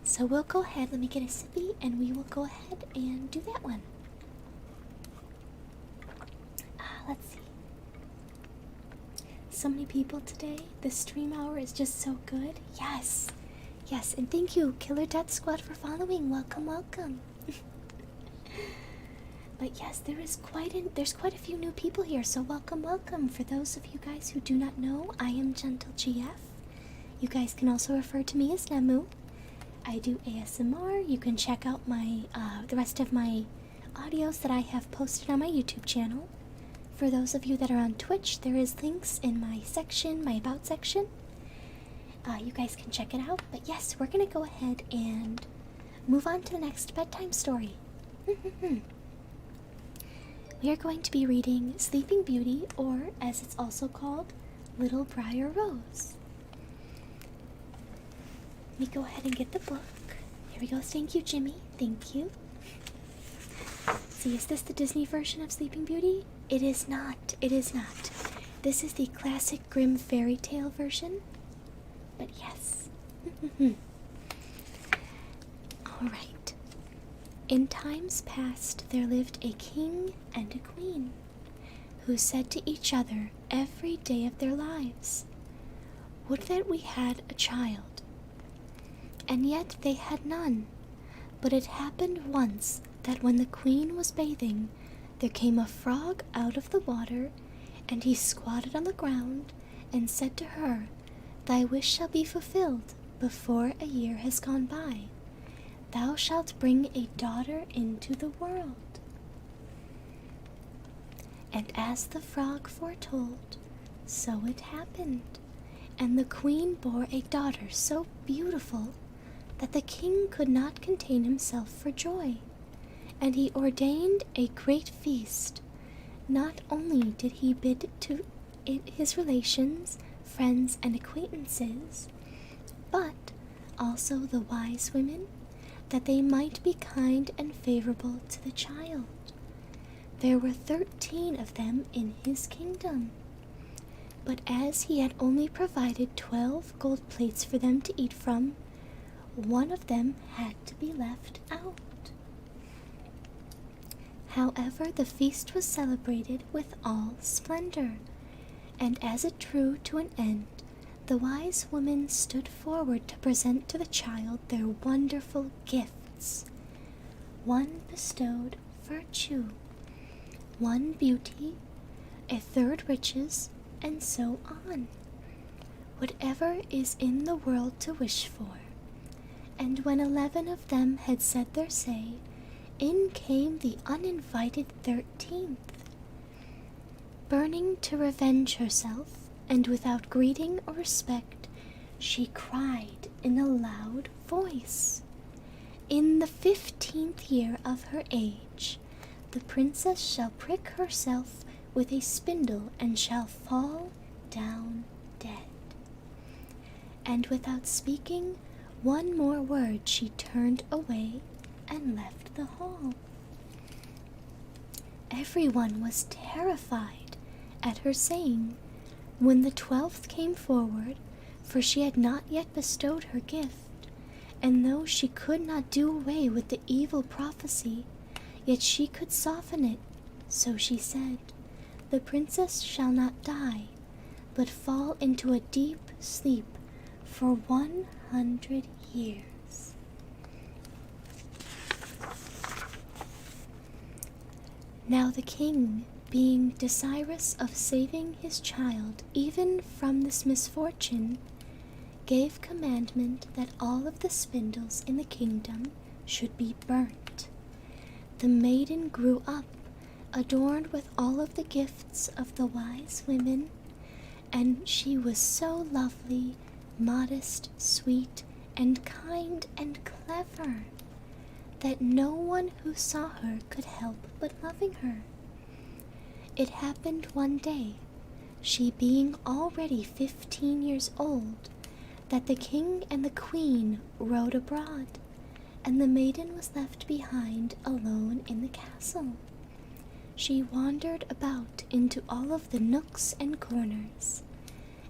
So we'll go ahead, let me get a sippy, and we will go ahead and do that one. Let's see. So many people today. The stream hour is just so good. Yes. Yes, and thank you, Killer Death Squad, for following. Welcome, welcome. But yes, there's quite a few new people here, so welcome, welcome. For those of you guys who do not know, I am GentleGF. You guys can also refer to me as Nemu. I do ASMR. You can check out my the rest of my audios that I have posted on my YouTube channel. For those of you that are on Twitch, there is links in my section, my About section. you guys can check it out. But yes, we're gonna go ahead and move on to the next bedtime story. We are going to be reading Sleeping Beauty, or as it's also called, Little Briar Rose. Let me go ahead and get the book. Here we go. Thank you, Jimmy. Thank you. See, is this the Disney version of Sleeping Beauty? It is not. It is not. This is the classic Grimm fairy tale version. But yes. Alright. In times past there lived a king and a queen, who said to each other every day of their lives, "Would that we had a child." And yet they had none. But it happened once that when the queen was bathing, there came a frog out of the water, and he squatted on the ground and said to her, "Thy wish shall be fulfilled before a year has gone by. Thou shalt bring a daughter into the world." And as the frog foretold, so it happened, and the queen bore a daughter so beautiful that the king could not contain himself for joy, and he ordained a great feast. Not only did he bid to it his relations, friends, and acquaintances, but also the wise women, that they might be kind and favorable to the child. There were 13 of them in his kingdom, but as he had only provided 12 gold plates for them to eat from, one of them had to be left out. However, the feast was celebrated with all splendor, and as it drew to an end, the wise women stood forward to present to the child their wonderful gifts. One bestowed virtue, one beauty, a third riches, and so on. Whatever is in the world to wish for. And when 11 of them had said their say, in came the uninvited 13th. Burning to revenge herself, and without greeting or respect, she cried in a loud voice, "In the 15th year of her age, the princess shall prick herself with a spindle and shall fall down dead." And without speaking one more word, she turned away and left the hall. Everyone was terrified at her saying. When the 12th came forward, for she had not yet bestowed her gift, and though she could not do away with the evil prophecy, yet she could soften it, so she said, "The princess shall not die, but fall into a deep sleep for 100 years. Now the king, being desirous of saving his child even from this misfortune, gave commandment that all of the spindles in the kingdom should be burnt. The maiden grew up, adorned with all of the gifts of the wise women, and she was so lovely, modest, sweet, and kind and clever, that no one who saw her could help but loving her. It happened one day, she being already 15 years old, that the king and the queen rode abroad, and the maiden was left behind alone in the castle. She wandered about into all of the nooks and corners,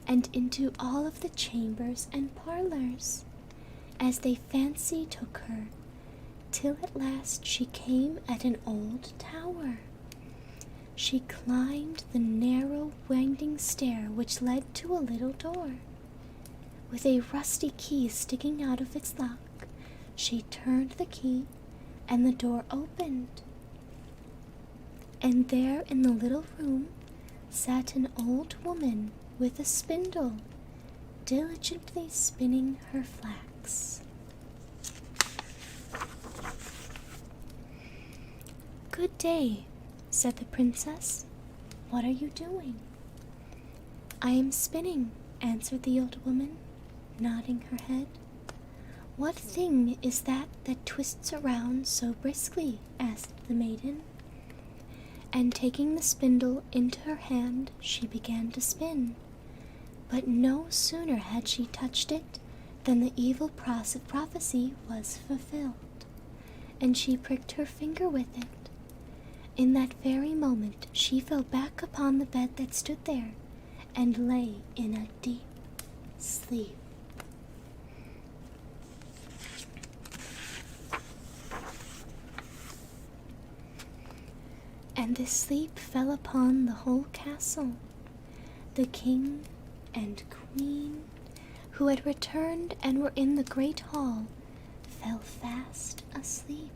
and into all of the chambers and parlors, as they fancy took her, till at last she came at an old tower. She climbed the narrow winding stair which led to a little door. With a rusty key sticking out of its lock, she turned the key, and the door opened. And there in the little room sat an old woman with a spindle, diligently spinning her flax. "Good day," said the princess. "What are you doing?" "I am spinning," answered the old woman. nodding her head. "What thing is that twists around so briskly?" asked the maiden. And taking the spindle into her hand, she began to spin. But no sooner had she touched it than the evil prophecy was fulfilled, and she pricked her finger with it. In that very moment she fell back upon the bed that stood there, and lay in a deep sleep. And this sleep fell upon the whole castle. The king and queen, who had returned and were in the great hall, fell fast asleep,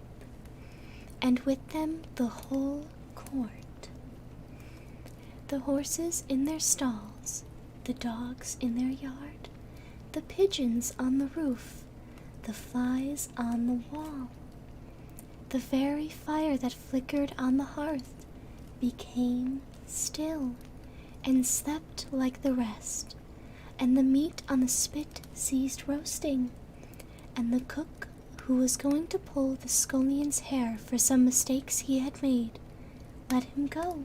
and with them the whole court. The horses in their stalls, the dogs in their yard, the pigeons on the roof, the flies on the wall, the very fire that flickered on the hearth became still and slept like the rest, and the meat on the spit ceased roasting, and the cook, who was going to pull the scullion's hair for some mistakes he had made, let him go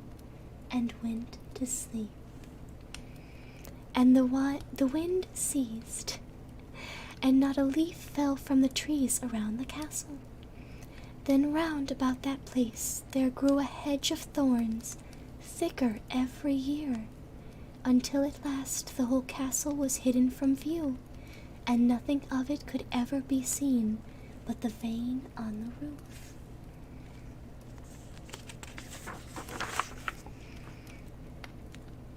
and went to sleep. And the wind ceased, and not a leaf fell from the trees around the castle. Then round about that place there grew a hedge of thorns, thicker every year, until at last the whole castle was hidden from view, and nothing of it could ever be seen but the vane on the roof.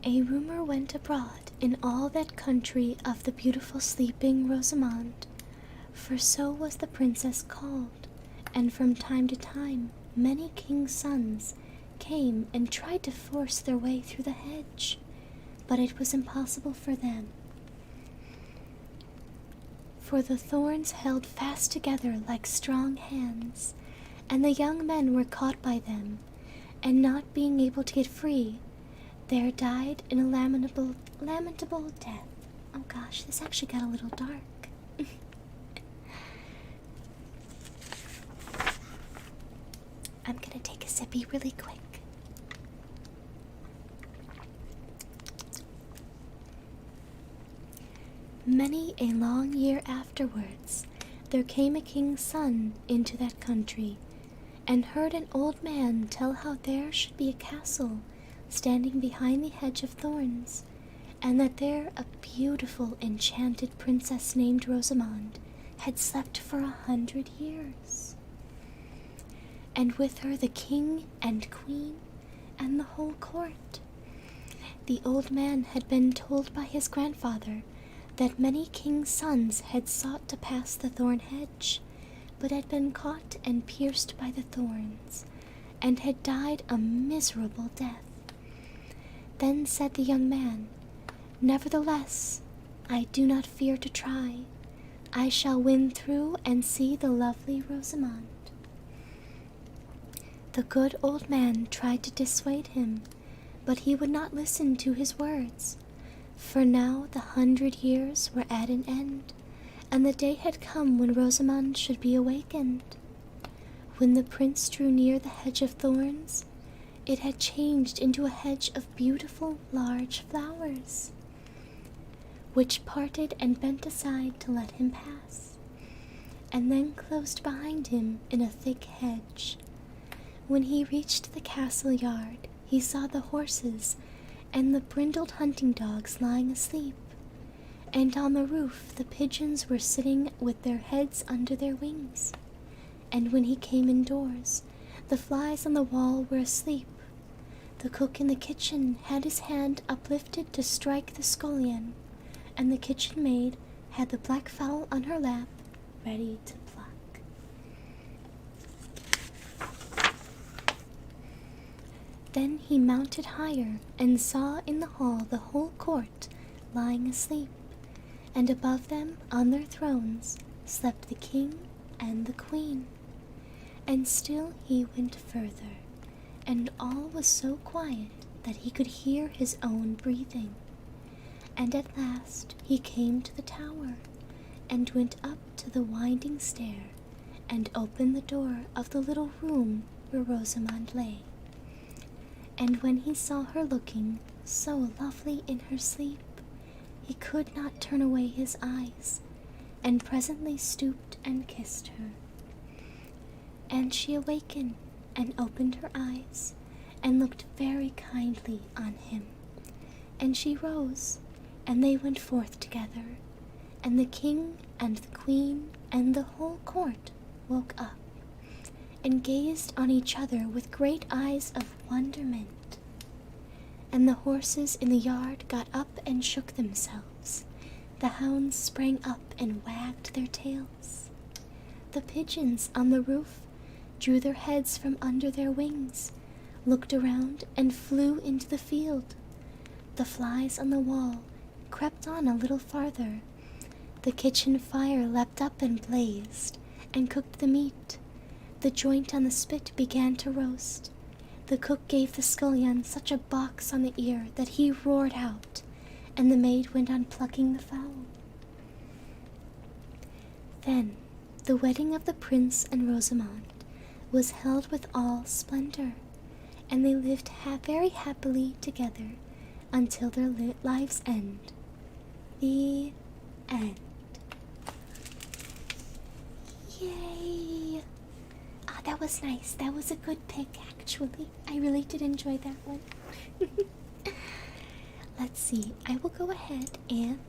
A rumor went abroad in all that country of the beautiful sleeping Rosamond, for so was the princess called, and from time to time many kings' sons came and tried to force their way through the hedge, but it was impossible for them, for the thorns held fast together like strong hands, and the young men were caught by them, and not being able to get free, there died in a lamentable death. Oh gosh, this actually got a little dark. I'm gonna take a sippy really quick. Many a long year afterwards, there came a king's son into that country, and heard an old man tell how there should be a castle standing behind the hedge of thorns, and that there a beautiful enchanted princess named Rosamond had slept for 100 years. And with her the king and queen and the whole court. The old man had been told by his grandfather that many kings' sons had sought to pass the thorn hedge, but had been caught and pierced by the thorns, and had died a miserable death. Then said the young man, "Nevertheless, I do not fear to try. I shall win through and see the lovely Rosamond." The good old man tried to dissuade him, but he would not listen to his words, for now the 100 years were at an end, and the day had come when Rosamond should be awakened. When the prince drew near the hedge of thorns, it had changed into a hedge of beautiful large flowers, which parted and bent aside to let him pass, and then closed behind him in a thick hedge. When he reached the castle yard, he saw the horses and the brindled hunting dogs lying asleep, and on the roof the pigeons were sitting with their heads under their wings. And when he came indoors, the flies on the wall were asleep. The cook in the kitchen had his hand uplifted to strike the scullion, and the kitchen maid had the black fowl on her lap, ready to pluck. Then he mounted higher and saw in the hall the whole court lying asleep, and above them on their thrones slept the king and the queen. And still he went further, and all was so quiet that he could hear his own breathing. And at last he came to the tower, and went up to the winding stair, and opened the door of the little room where Rosamond lay. And when he saw her looking so lovely in her sleep, he could not turn away his eyes, and presently stooped and kissed her. And she awakened, and opened her eyes, and looked very kindly on him. And she rose, and they went forth together, and the king and the queen and the whole court woke up, and gazed on each other with great eyes of wonderment. And the horses in the yard got up and shook themselves. The hounds sprang up and wagged their tails. The pigeons on the roof drew their heads from under their wings, looked around, and flew into the field. The flies on the wall crept on a little farther. The kitchen fire leapt up and blazed, and cooked the meat. The joint on the spit began to roast. The cook gave the scullion such a box on the ear that he roared out, and the maid went on plucking the fowl. Then the wedding of the prince and Rosamond was held with all splendor, and they lived very happily together until their lives' end. The end. Yay! Ah, that was nice. That was a good pick, actually. I really did enjoy that one. Let's see. I will go ahead and...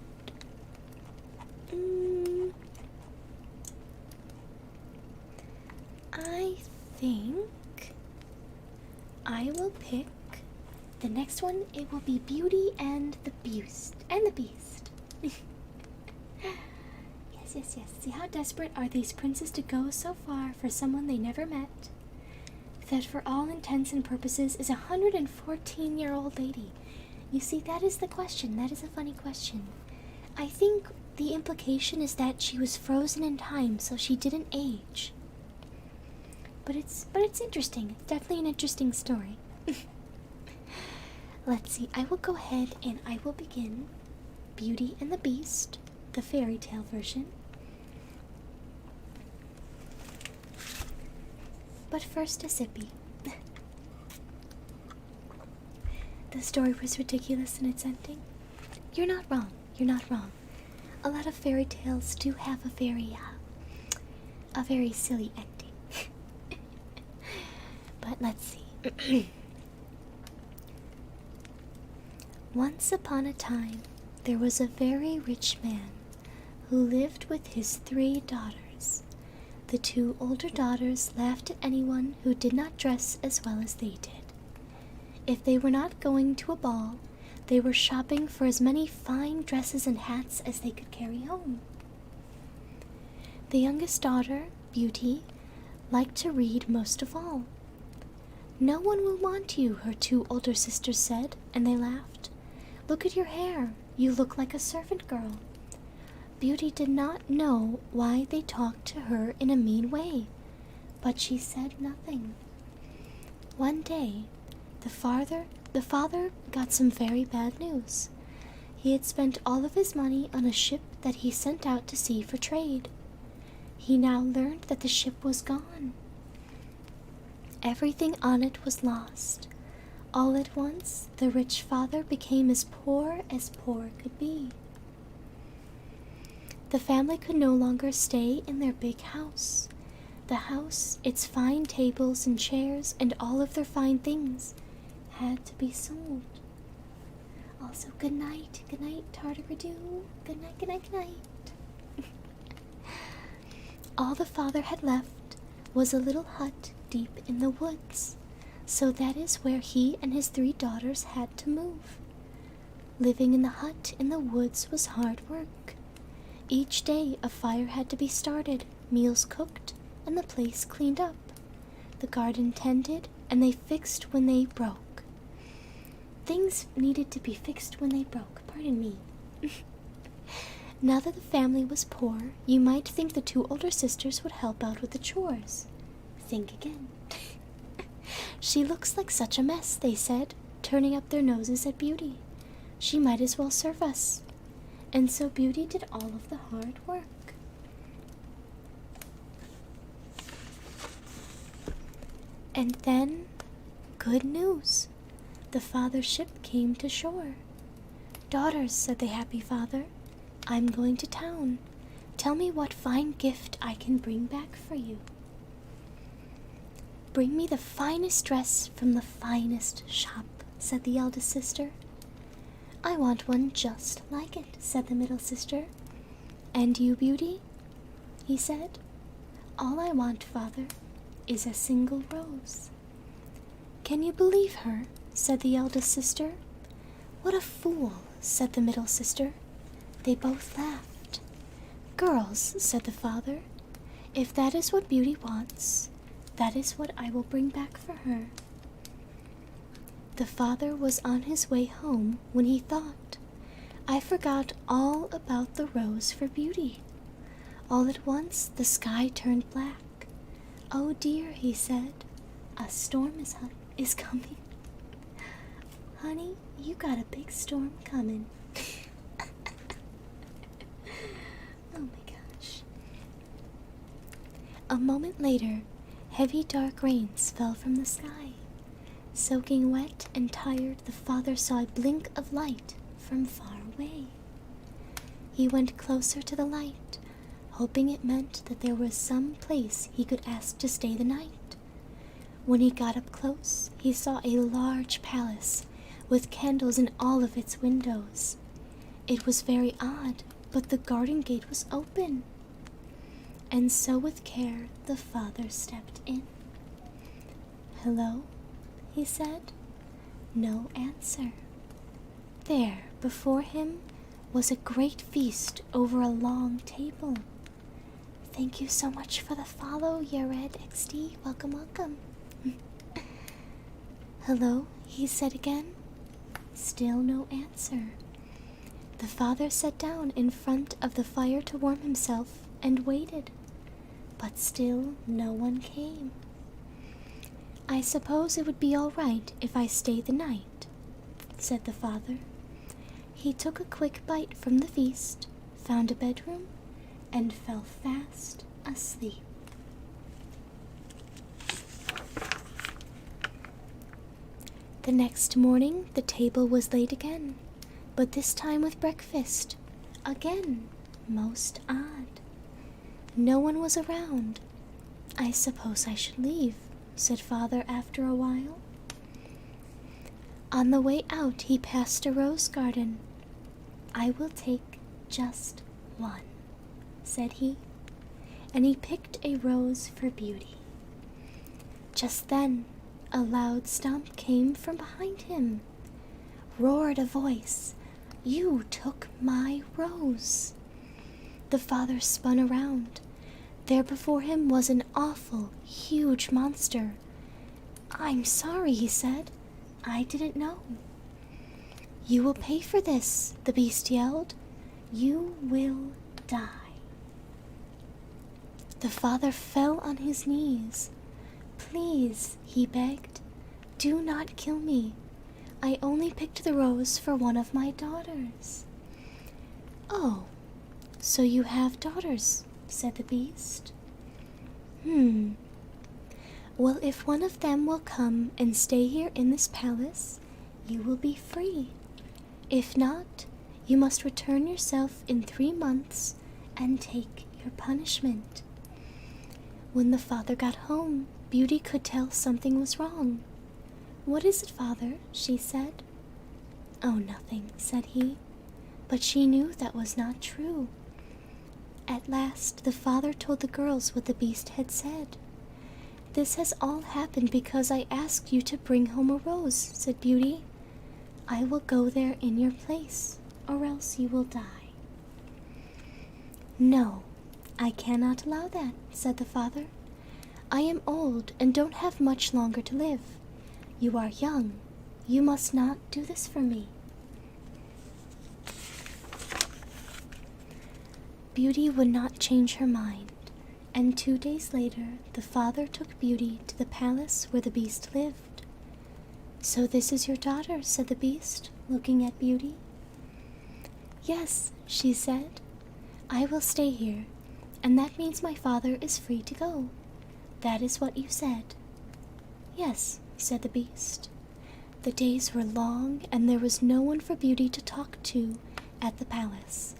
I think I will pick the next one. It will be Beauty and the Beast. Yes. See how desperate are these princes to go so far for someone they never met, that for all intents and purposes is a 114-year-old lady. You see, that is the question. That is a funny question. I think the implication is that she was frozen in time, so she didn't age. But it's interesting. It's definitely an interesting story. Let's see. I will go ahead and I will begin Beauty and the Beast, the fairy tale version. But first a sippy. The story was ridiculous in its ending. You're not wrong. A lot of fairy tales do have a very silly ending. But let's see. Once upon a time, there was a very rich man who lived with his 3 daughters. The 2 older daughters laughed at anyone who did not dress as well as they did. If they were not going to a ball, they were shopping for as many fine dresses and hats as they could carry home. The youngest daughter, Beauty, liked to read most of all. "No one will want you," her 2 older sisters said, and they laughed. "Look at your hair. You look like a servant girl." Beauty did not know why they talked to her in a mean way, but she said nothing. One day, the father got some very bad news. He had spent all of his money on a ship that he sent out to sea for trade. He now learned that the ship was gone. Everything on it was lost. All at once, the rich father became as poor could be. The family could no longer stay in their big house. The house, its fine tables and chairs, and all of their fine things had to be sold. Also, good night, Tartaradoo. Good night. All the father had left was a little hut deep in the woods, so that is where he and his 3 daughters had to move. Living in the hut in the woods was hard work. Each day a fire had to be started, meals cooked, and the place cleaned up. The garden tended, and they fixed when they broke. Things needed to be fixed when they broke, pardon me. Now that the family was poor, you might think the 2 older sisters would help out with the chores. Think again. "She looks like such a mess," they said, turning up their noses at Beauty. She might as well serve us. And so Beauty did all of the hard work. And then, good news. The father's ship came to shore. "Daughters," said the happy father, "I'm going to town. Tell me what fine gift I can bring back for you." "Bring me the finest dress from the finest shop," said the eldest sister. "I want one just like it," said the middle sister. "And you, Beauty?" he said. "All I want, father, is a single rose." "Can you believe her?" said the eldest sister. "What a fool," said the middle sister. They both laughed. "Girls," said the father, "if that is what Beauty wants, that is what I will bring back for her." The father was on his way home when he thought, "I forgot all about the rose for Beauty." All at once the sky turned black. "Oh dear," he said, "a storm is coming." "Honey, you got a big storm coming." Oh my gosh. A moment later, heavy dark rains fell from the sky. Soaking wet and tired, the father saw a blink of light from far away. He went closer to the light, hoping it meant that there was some place he could ask to stay the night. When he got up close, he saw a large palace with candles in all of its windows. It was very odd, but the garden gate was open. And so with care, the father stepped in. "Hello?" he said. No answer. There, before him, was a great feast over a long table. "Thank you so much for the follow, Yared XD. Welcome, welcome." "Hello?" he said again. Still no answer. The father sat down in front of the fire to warm himself and waited, but still no one came. "I suppose it would be all right if I stayed the night," said the father. He took a quick bite from the feast, found a bedroom, and fell fast asleep. The next morning the table was laid again, but this time with breakfast. Again, most odd. No one was around. "I suppose I should leave," said father after a while. On the way out he passed a rose garden. "I will take just one," said he, and he picked a rose for Beauty. Just then, a loud stomp came from behind him. Roared a voice, "You took my rose!" The father spun around. There before him was an awful, huge monster. "I'm sorry," he said. "I didn't know." "You will pay for this," the beast yelled. "You will die." The father fell on his knees. "Please," he begged, "do not kill me. I only picked the rose for one of my daughters." "Oh, so you have daughters," said the beast. Well, if one of them will come and stay here in this palace, you will be free. If not, you must return yourself in 3 months and take your punishment." When the father got home, Beauty could tell something was wrong. "What is it, father?" she said. "Oh, nothing," said he, but she knew that was not true. At last the father told the girls what the beast had said. "This has all happened because I asked you to bring home a rose," said Beauty. "I will go there in your place, or else you will die." "No, I cannot allow that," said the father. "I am old and don't have much longer to live. You are young. You must not do this for me." Beauty would not change her mind, and 2 days later the father took Beauty to the palace where the beast lived. "So this is your daughter," said the beast, looking at Beauty. Yes, she said, I will stay here, and that means my father is free to go. That is what you said. Yes, said the beast. The days were long, and there was no one for Beauty to talk to at the palace.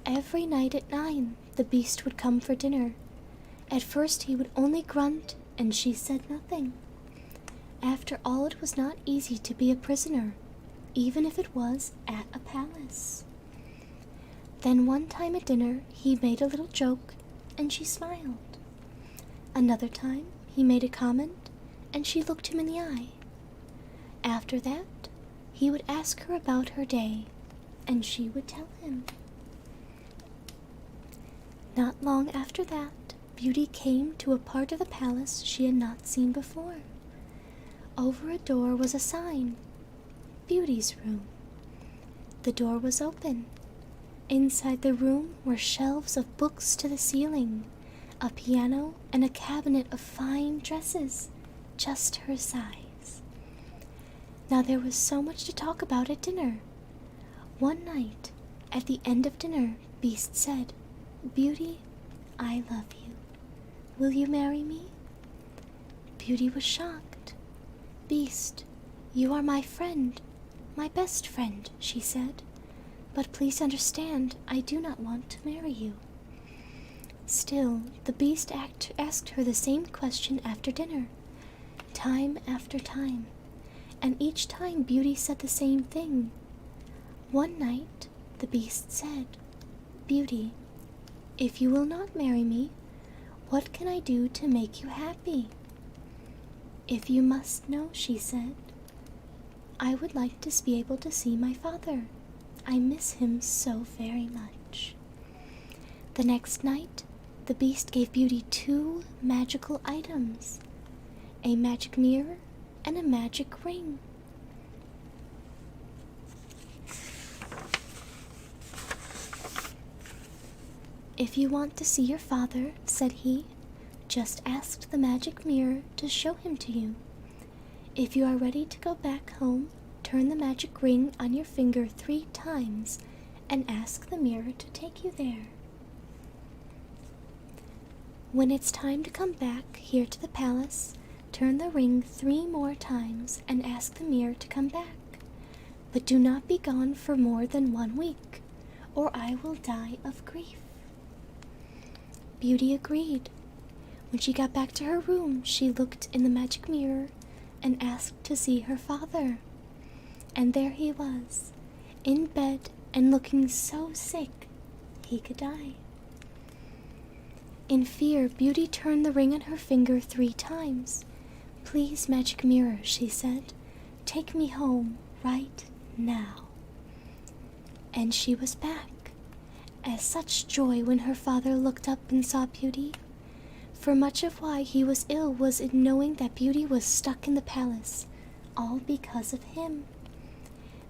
Every night at 9, the beast would come for dinner. At first he would only grunt, and she said nothing. After all, it was not easy to be a prisoner, even if it was at a palace. Then one time at dinner, he made a little joke, and she smiled. Another time, he made a comment, and she looked him in the eye. After that, he would ask her about her day, and she would tell him. Not long after that, Beauty came to a part of the palace she had not seen before. Over a door was a sign, Beauty's room. The door was open. Inside the room were shelves of books to the ceiling, a piano, and a cabinet of fine dresses, just her size. Now there was so much to talk about at dinner. One night, at the end of dinner, Beast said, Beauty, I love you. Will you marry me? Beauty was shocked. Beast, you are my friend, my best friend, she said. But please understand, I do not want to marry you. Still, the beast asked her the same question after dinner, time after time, and each time Beauty said the same thing. One night, the beast said, Beauty, if you will not marry me, what can I do to make you happy? If you must know, she said, I would like to be able to see my father. I miss him so very much. The next night, the beast gave Beauty 2 magical items, a magic mirror and a magic ring. If you want to see your father, said he, just ask the magic mirror to show him to you. If you are ready to go back home, turn the magic ring on your finger 3 times and ask the mirror to take you there. When it's time to come back here to the palace, turn the ring 3 more times and ask the mirror to come back. But do not be gone for more than 1 week, or I will die of grief. Beauty agreed. When she got back to her room, she looked in the magic mirror and asked to see her father. And there he was, in bed and looking so sick he could die. In fear, Beauty turned the ring on her finger 3 times. Please, magic mirror, she said, take me home right now. And she was back. As such joy when her father looked up and saw Beauty. For much of why he was ill was in knowing that Beauty was stuck in the palace, all because of him.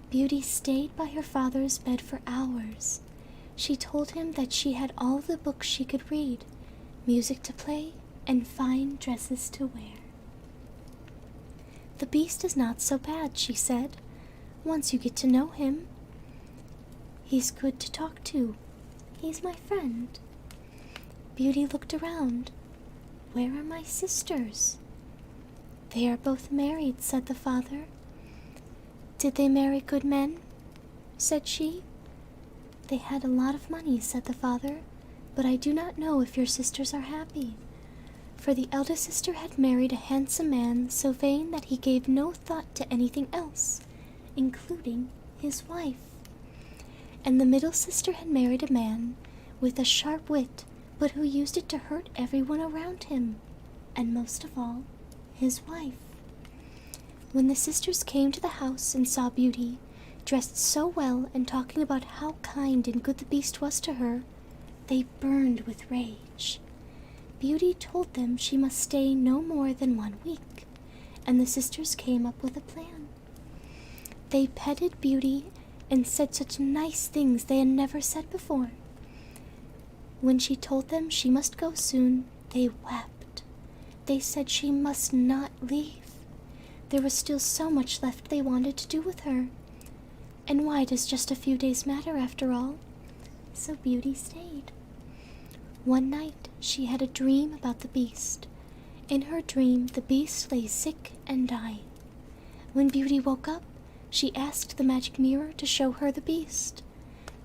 Beauty stayed by her father's bed for hours. She told him that she had all the books she could read, music to play, and fine dresses to wear. The beast is not so bad, she said, once you get to know him. He's good to talk to. He's my friend. Beauty looked around. Where are my sisters? They are both married, said the father. Did they marry good men? Said she. They had a lot of money, said the father, but I do not know if your sisters are happy. For the eldest sister had married a handsome man so vain that he gave no thought to anything else, including his wife. And the middle sister had married a man with a sharp wit, but who used it to hurt everyone around him, and most of all, his wife. When the sisters came to the house and saw Beauty, dressed so well and talking about how kind and good the beast was to her, they burned with rage. Beauty told them she must stay no more than 1 week, and the sisters came up with a plan. They petted Beauty and said such nice things they had never said before. When she told them she must go soon, they wept. They said she must not leave. There was still so much left they wanted to do with her. And why does just a few days matter after all? So Beauty stayed. One night she had a dream about the beast. In her dream, the beast lay sick and dying. When Beauty woke up, she asked the magic mirror to show her the beast.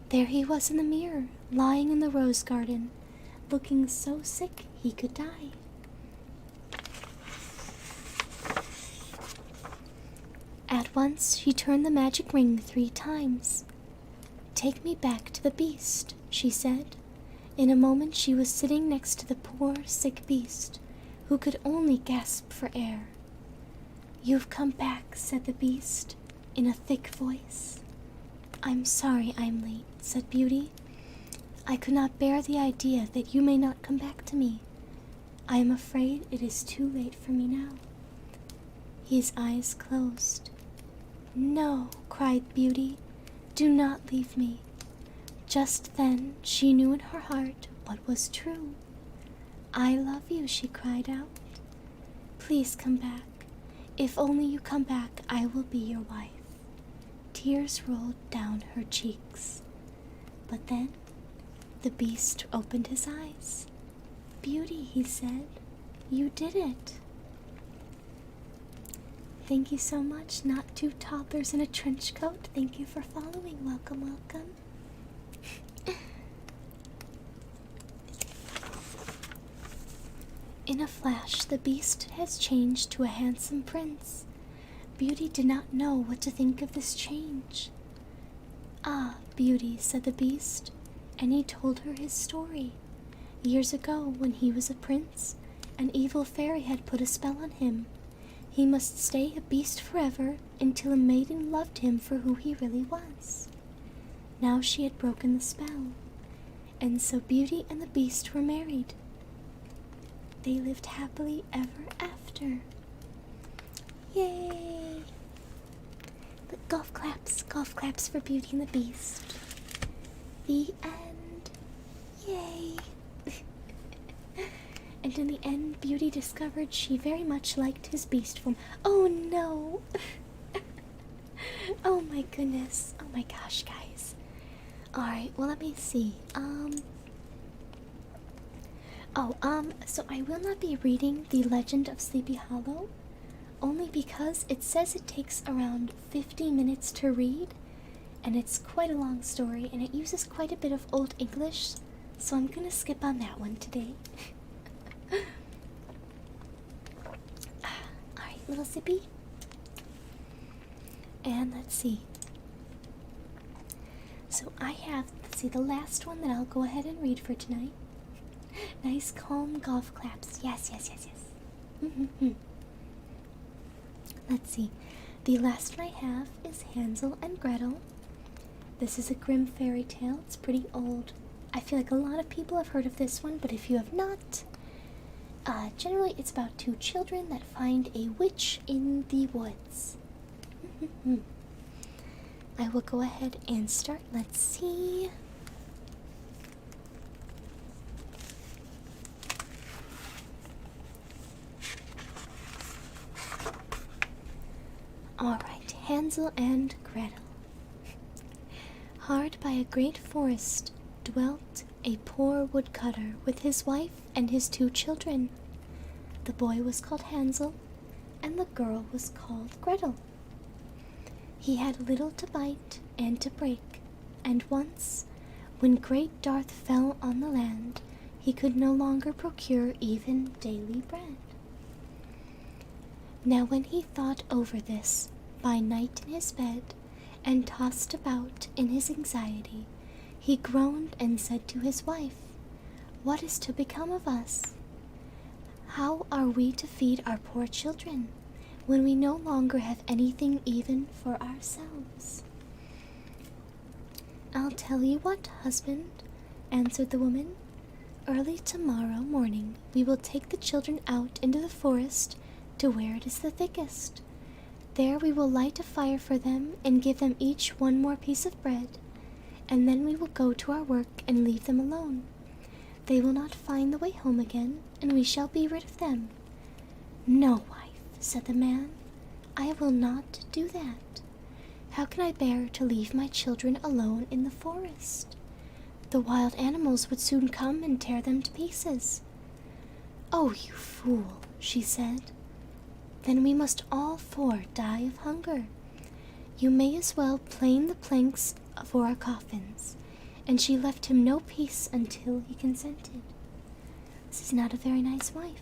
There he was in the mirror, lying in the rose garden, looking so sick he could die. At once she turned the magic ring 3 times. "Take me back to the beast," she said. In a moment she was sitting next to the poor, sick beast, who could only gasp for air. "You've come back," said the beast, in a thick voice. "I'm sorry I'm late," said Beauty. "I could not bear the idea that you may not come back to me. I am afraid it is too late for me now." His eyes closed. "No," cried Beauty, "do not leave me." Just then she knew in her heart what was true. "I love you," she cried out. "Please come back. If only you come back, I will be your wife." Tears rolled down her cheeks. But then the beast opened his eyes. "Beauty," he said, "you did it." Thank you so much, Not Two Toddlers in a Trench Coat. Thank you for following. Welcome, welcome. In a flash, the beast has changed to a handsome prince. Beauty did not know what to think of this change. "Ah, Beauty," said the beast, and he told her his story. Years ago, when he was a prince, an evil fairy had put a spell on him. He must stay a beast forever until a maiden loved him for who he really was. Now she had broken the spell, and so Beauty and the beast were married. They lived happily ever after. Yay! But golf claps for Beauty and the Beast. The end. Yay! And in the end, Beauty discovered she very much liked his beast form. Oh no! Oh my goodness. Oh my gosh, guys. Alright, well, let me see. So I will not be reading The Legend of Sleepy Hollow, only because it says it takes around 50 minutes to read, and it's quite a long story, and it uses quite a bit of Old English, so I'm gonna skip on that one today. Alright, little sippy. And let's see. So I have, let's see, the last one that I'll go ahead and read for tonight. Nice, calm golf claps. Yes. Let's see. The last one I have is Hansel and Gretel. This is a grim fairy tale. It's pretty old. I feel like a lot of people have heard of this one, but if you have not, generally it's about 2 children that find a witch in the woods. I will go ahead and start. Let's see. Alright, Hansel and Gretel. Hard by a great forest dwelt a poor woodcutter with his wife and his 2 children. The boy was called Hansel, and the girl was called Gretel. He had little to bite and to break, and once, when great dearth fell on the land, he could no longer procure even daily bread. Now when he thought over this by night in his bed, and tossed about in his anxiety, he groaned and said to his wife, "What is to become of us? How are we to feed our poor children, when we no longer have anything even for ourselves?" "I'll tell you what, husband," answered the woman. "Early tomorrow morning we will take the children out into the forest to where it is the thickest. There we will light a fire for them and give them each one more piece of bread, and then we will go to our work and leave them alone. They will not find the way home again, and we shall be rid of them." "No, wife," said the man, "I will not do that." How can I bear to leave my children alone in the forest? The wild animals would soon come and tear them to pieces." "Oh, you fool," she said. "Then we must all four die of hunger. You may as well plane the planks for our coffins." And she left him no peace until he consented. This is not a very nice wife.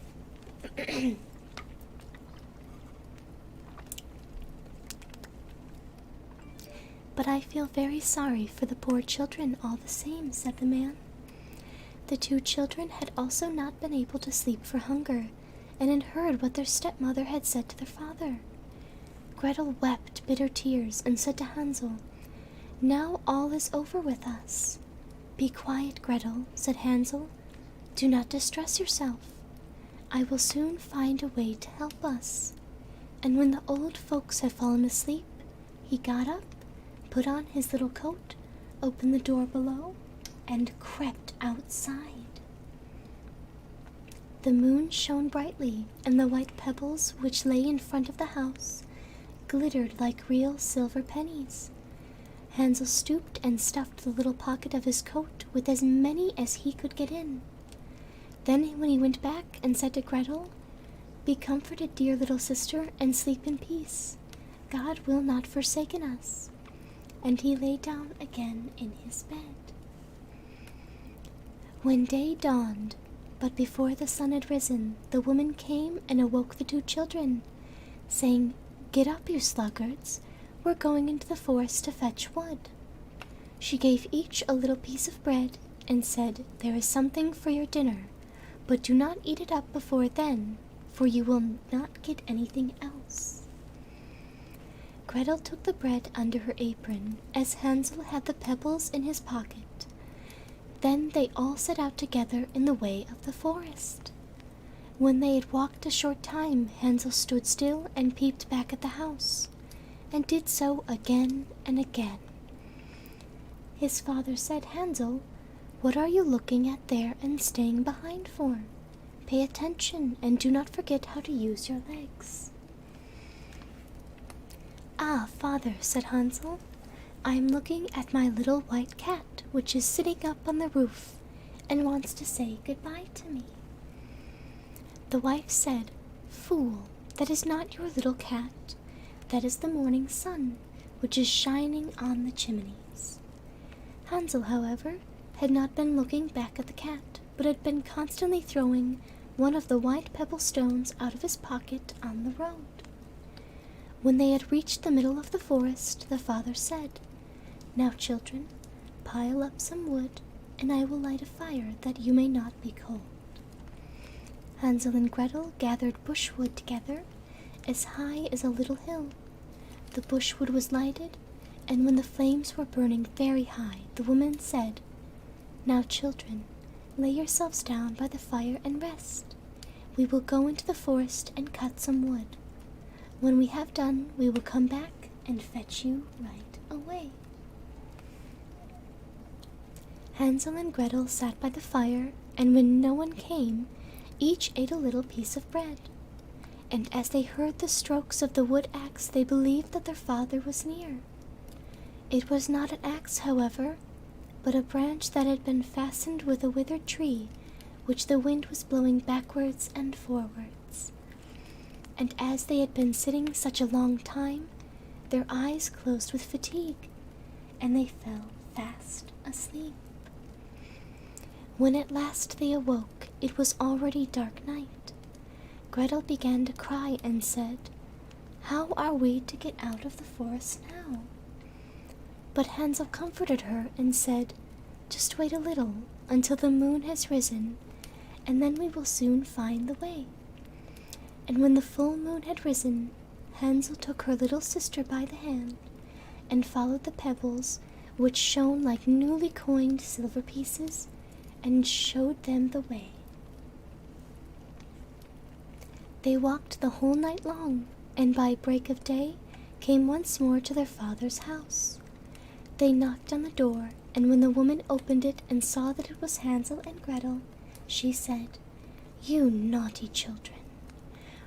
"But I feel very sorry for the poor children all the same," said the man. The two children had also not been able to sleep for hunger, and had heard what their stepmother had said to their father. Gretel wept bitter tears and said to Hansel, "Now all is over with us." "Be quiet, Gretel," said Hansel. "Do not distress yourself. I will soon find a way to help us." And when the old folks had fallen asleep, he got up, put on his little coat, opened the door below, and crept outside. The moon shone brightly, and the white pebbles which lay in front of the house glittered like real silver pennies. Hansel stooped and stuffed the little pocket of his coat with as many as he could get in. Then when he went back and said to Gretel, "Be comforted, dear little sister, and sleep in peace. God will not forsaken us." And he lay down again in his bed. When day dawned, but before the sun had risen, the woman came and awoke the two children, saying, "Get up, you sluggards. We're going into the forest to fetch wood." She gave each a little piece of bread and said, "There is something for your dinner, but do not eat it up before then, for you will not get anything else." Gretel took the bread under her apron, as Hansel had the pebbles in his pocket. Then they all set out together in the way of the forest. When they had walked a short time, Hansel stood still and peeped back at the house, and did so again and again. His father said, "Hansel, what are you looking at there and staying behind for? Pay attention and do not forget how to use your legs." "Ah, father," said Hansel, "I am looking at my little white cat, which is sitting up on the roof and wants to say goodbye to me." The wife said, "Fool, that is not your little cat. That is the morning sun, which is shining on the chimneys." Hansel, however, had not been looking back at the cat, but had been constantly throwing one of the white pebble stones out of his pocket on the road. When they had reached the middle of the forest, the father said, "Now, children, pile up some wood, and I will light a fire that you may not be cold." Hansel and Gretel gathered bushwood together, as high as a little hill. The bushwood was lighted, and when the flames were burning very high, the woman said, "Now, children, lay yourselves down by the fire and rest. We will go into the forest and cut some wood. When we have done, we will come back and fetch you right away." Hansel and Gretel sat by the fire, and when no one came, each ate a little piece of bread. And as they heard the strokes of the wood axe, they believed that their father was near. It was not an axe, however, but a branch that had been fastened with a withered tree, which the wind was blowing backwards and forwards. And as they had been sitting such a long time, their eyes closed with fatigue, and they fell fast asleep. When at last they awoke, it was already dark night. Gretel began to cry and said, "How are we to get out of the forest now?" But Hansel comforted her and said, "Just wait a little until the moon has risen, and then we will soon find the way." And when the full moon had risen, Hansel took her little sister by the hand and followed the pebbles, which shone like newly coined silver pieces, and showed them the way. They walked the whole night long, and by break of day came once more to their father's house. They knocked on the door, and when the woman opened it and saw that it was Hansel and Gretel, she said, "You naughty children,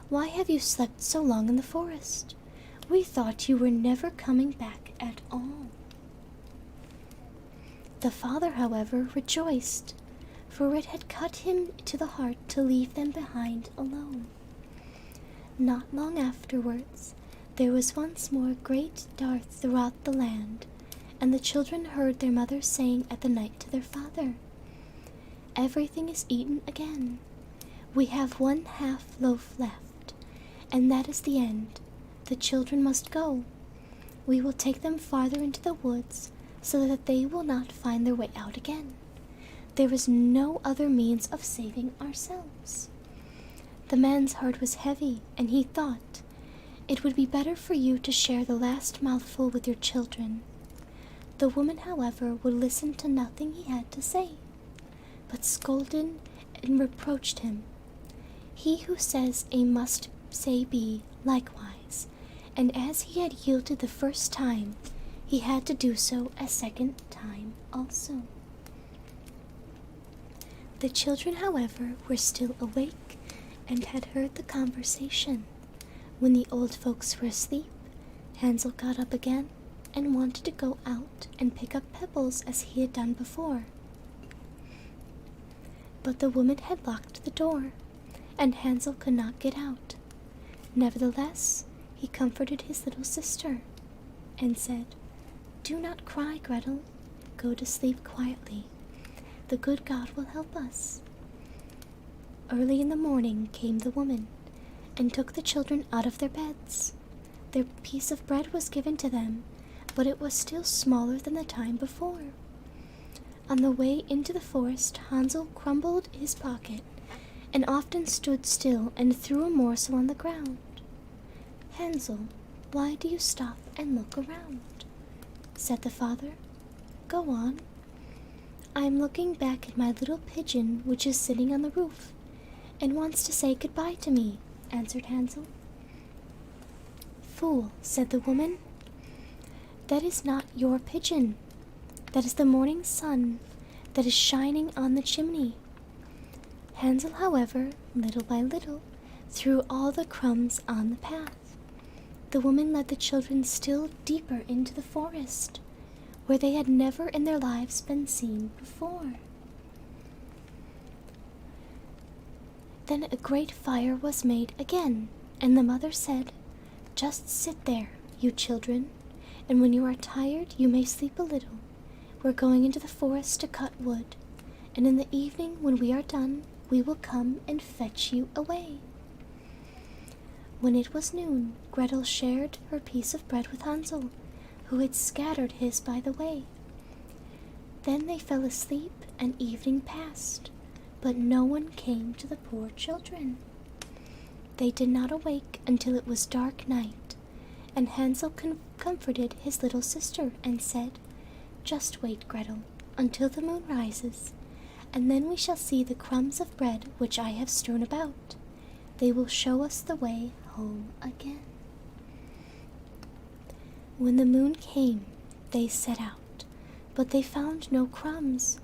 why have you slept so long in the forest? We thought you were never coming back at all." The father, however, rejoiced, for it had cut him to the heart to leave them behind alone. Not long afterwards, there was once more great dearth throughout the land, and the children heard their mother saying at the night to their father, "Everything is eaten again. We have 1/2 loaf left, and that is the end. The children must go. We will take them farther into the woods, so that they will not find their way out again. There is no other means of saving ourselves." The man's heart was heavy, and he thought, "It would be better for you to share the last mouthful with your children." The woman, however, would listen to nothing he had to say, but scolded and reproached him. "He who says A must say B likewise, and as he had yielded the first time, he had to do so a second time also." The children, however, were still awake and had heard the conversation. When the old folks were asleep, Hansel got up again and wanted to go out and pick up pebbles as he had done before. But the woman had locked the door, and Hansel could not get out. Nevertheless, he comforted his little sister and said, "Do not cry, Gretel. Go to sleep quietly. The good God will help us." Early in the morning came the woman, and took the children out of their beds. Their piece of bread was given to them, but it was still smaller than the time before. On the way into the forest, Hansel crumbled his pocket, and often stood still and threw a morsel on the ground. "Hansel, why do you stop and look around?" said the father. "Go on." "I am looking back at my little pigeon which is sitting on the roof, and wants to say goodbye to me," answered Hansel. "Fool," said the woman, "that is not your pigeon. That is the morning sun that is shining on the chimney." Hansel, however, little by little, threw all the crumbs on the path. The woman led the children still deeper into the forest, where they had never in their lives been seen before. Then a great fire was made again, and the mother said, "Just sit there, you children, and when you are tired you may sleep a little. We're going into the forest to cut wood, and in the evening when we are done, we will come and fetch you away." When it was noon, Gretel shared her piece of bread with Hansel, who had scattered his by the way. Then they fell asleep, and evening passed, but no one came to the poor children. They did not awake until it was dark night, and Hansel comforted his little sister and said, "Just wait, Gretel, until the moon rises, and then we shall see the crumbs of bread which I have strewn about. They will show us the way home again." When the moon came, they set out, but they found no crumbs,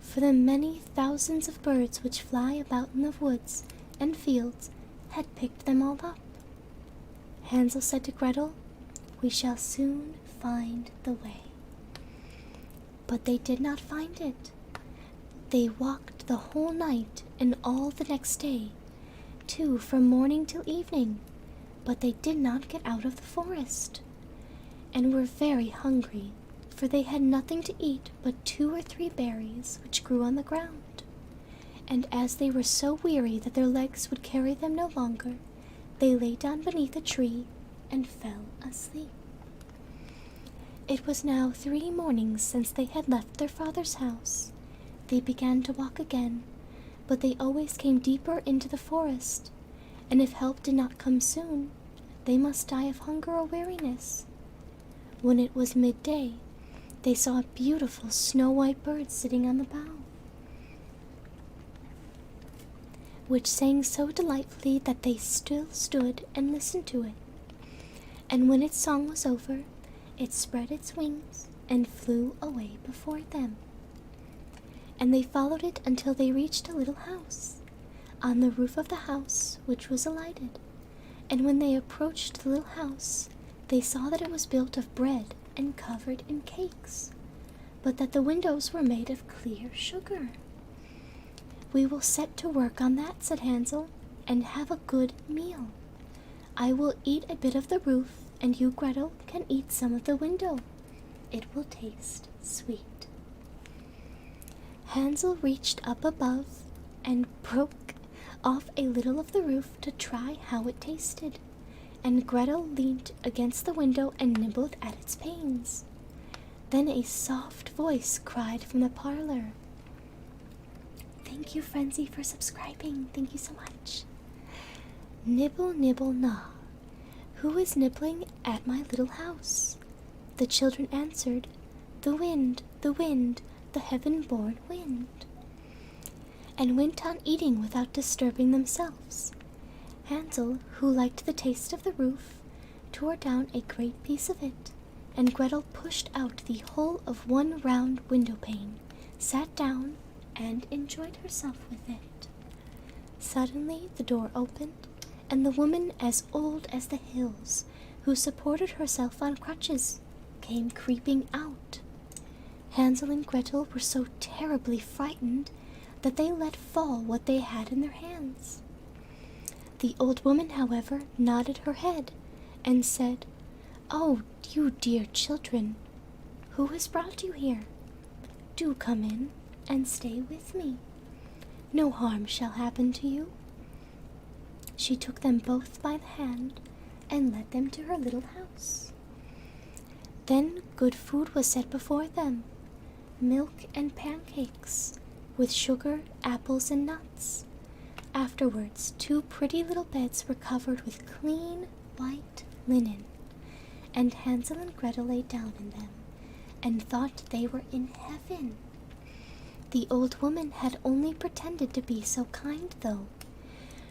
for the many thousands of birds which fly about in the woods and fields had picked them all up. Hansel said to Gretel, "We shall soon find the way." But they did not find it. They walked the whole night and all the next day, too, from morning till evening, but they did not get out of the forest, and were very hungry, for they had nothing to eat but 2 or 3 berries which grew on the ground. And as they were so weary that their legs would carry them no longer, they lay down beneath a tree and fell asleep. It was now 3 mornings since they had left their father's house. They began to walk again, but they always came deeper into the forest, and if help did not come soon, they must die of hunger or weariness. When it was midday, they saw a beautiful snow-white bird sitting on the bough, which sang so delightfully that they still stood and listened to it. And when its song was over, it spread its wings and flew away before them. And they followed it until they reached a little house. On the roof of the house, which was alighted, and when they approached the little house, They saw that it was built of bread and covered in cakes, but that the windows were made of clear sugar. "We will set to work on that," said Hansel, "and have a good meal. I will eat a bit of the roof, and you, Gretel, can eat some of the window. It will taste sweet." Hansel reached up above and broke off a little of the roof to try how it tasted, and Gretel leaned against the window and nibbled at its panes. Then a soft voice cried from the parlor, "Thank you, Frenzy, for subscribing. Thank you so much. Nibble, nibble, gnaw. Who is nibbling at my little house?" The children answered, the wind, the heaven-born wind," and went on eating without disturbing themselves. Hansel, who liked the taste of the roof, tore down a great piece of it, and Gretel pushed out the whole of one round window pane, sat down, and enjoyed herself with it. Suddenly the door opened, and the woman as old as the hills, who supported herself on crutches, came creeping out. Hansel and Gretel were so terribly frightened that they let fall what they had in their hands. The old woman, however, nodded her head and said, "Oh, you dear children, who has brought you here? Do come in and stay with me. No harm shall happen to you." She took them both by the hand and led them to her little house. Then good food was set before them, milk and pancakes, with sugar, apples, and nuts. Afterwards, 2 pretty little beds were covered with clean white linen, and Hansel and Gretel lay down in them, and thought they were in heaven. The old woman had only pretended to be so kind, though.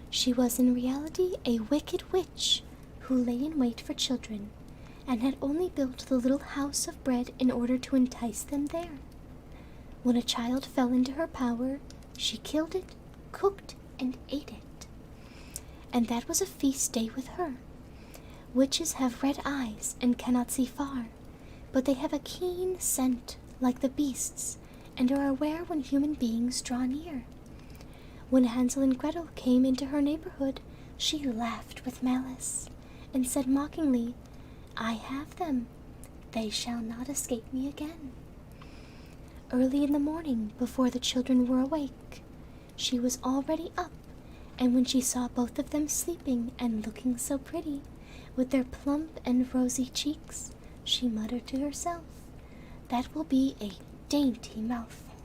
She was in reality a wicked witch who lay in wait for children, and had only built the little house of bread in order to entice them there. When a child fell into her power, she killed it, cooked, and ate it. And that was a feast day with her. Witches have red eyes and cannot see far, but they have a keen scent like the beasts, and are aware when human beings draw near. When Hansel and Gretel came into her neighborhood, she laughed with malice, and said mockingly, "I have them. They shall not escape me again." Early in the morning, before the children were awake, she was already up, and when she saw both of them sleeping and looking so pretty, with their plump and rosy cheeks, she muttered to herself, "That will be a dainty mouthful."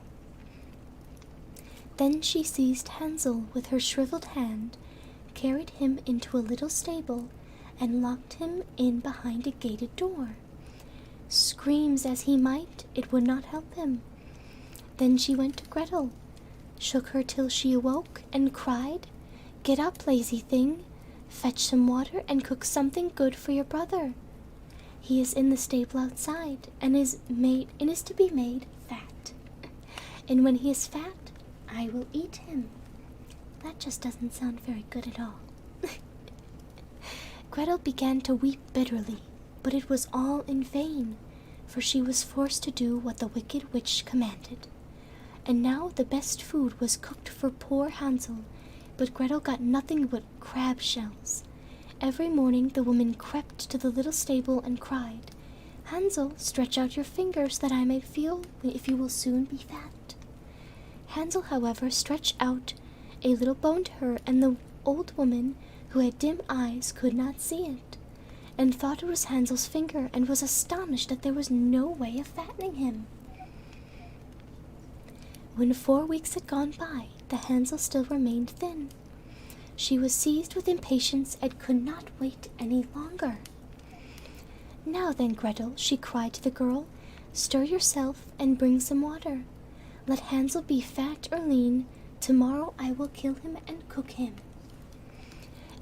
Then she seized Hansel with her shriveled hand, carried him into a little stable, and locked him in behind a gated door. Screams as he might, it would not help him. Then she went to Gretel, shook her till she awoke, and cried, "Get up, lazy thing, fetch some water and cook something good for your brother. He is in the stable outside, and is to be made fat. And when he is fat, I will eat him." That just doesn't sound very good at all. Gretel began to weep bitterly, but it was all in vain, for she was forced to do what the wicked witch commanded. And now the best food was cooked for poor Hansel, but Gretel got nothing but crab shells. Every morning the woman crept to the little stable and cried, "Hansel, stretch out your fingers that I may feel if you will soon be fat." Hansel, however, stretched out a little bone to her, and the old woman, who had dim eyes, could not see it, and thought it was Hansel's finger, and was astonished that there was no way of fattening him. When 4 weeks had gone by, the Hansel still remained thin. She was seized with impatience and could not wait any longer. "Now then, Gretel," she cried to the girl, "stir yourself and bring some water. Let Hansel be fat or lean, tomorrow I will kill him and cook him."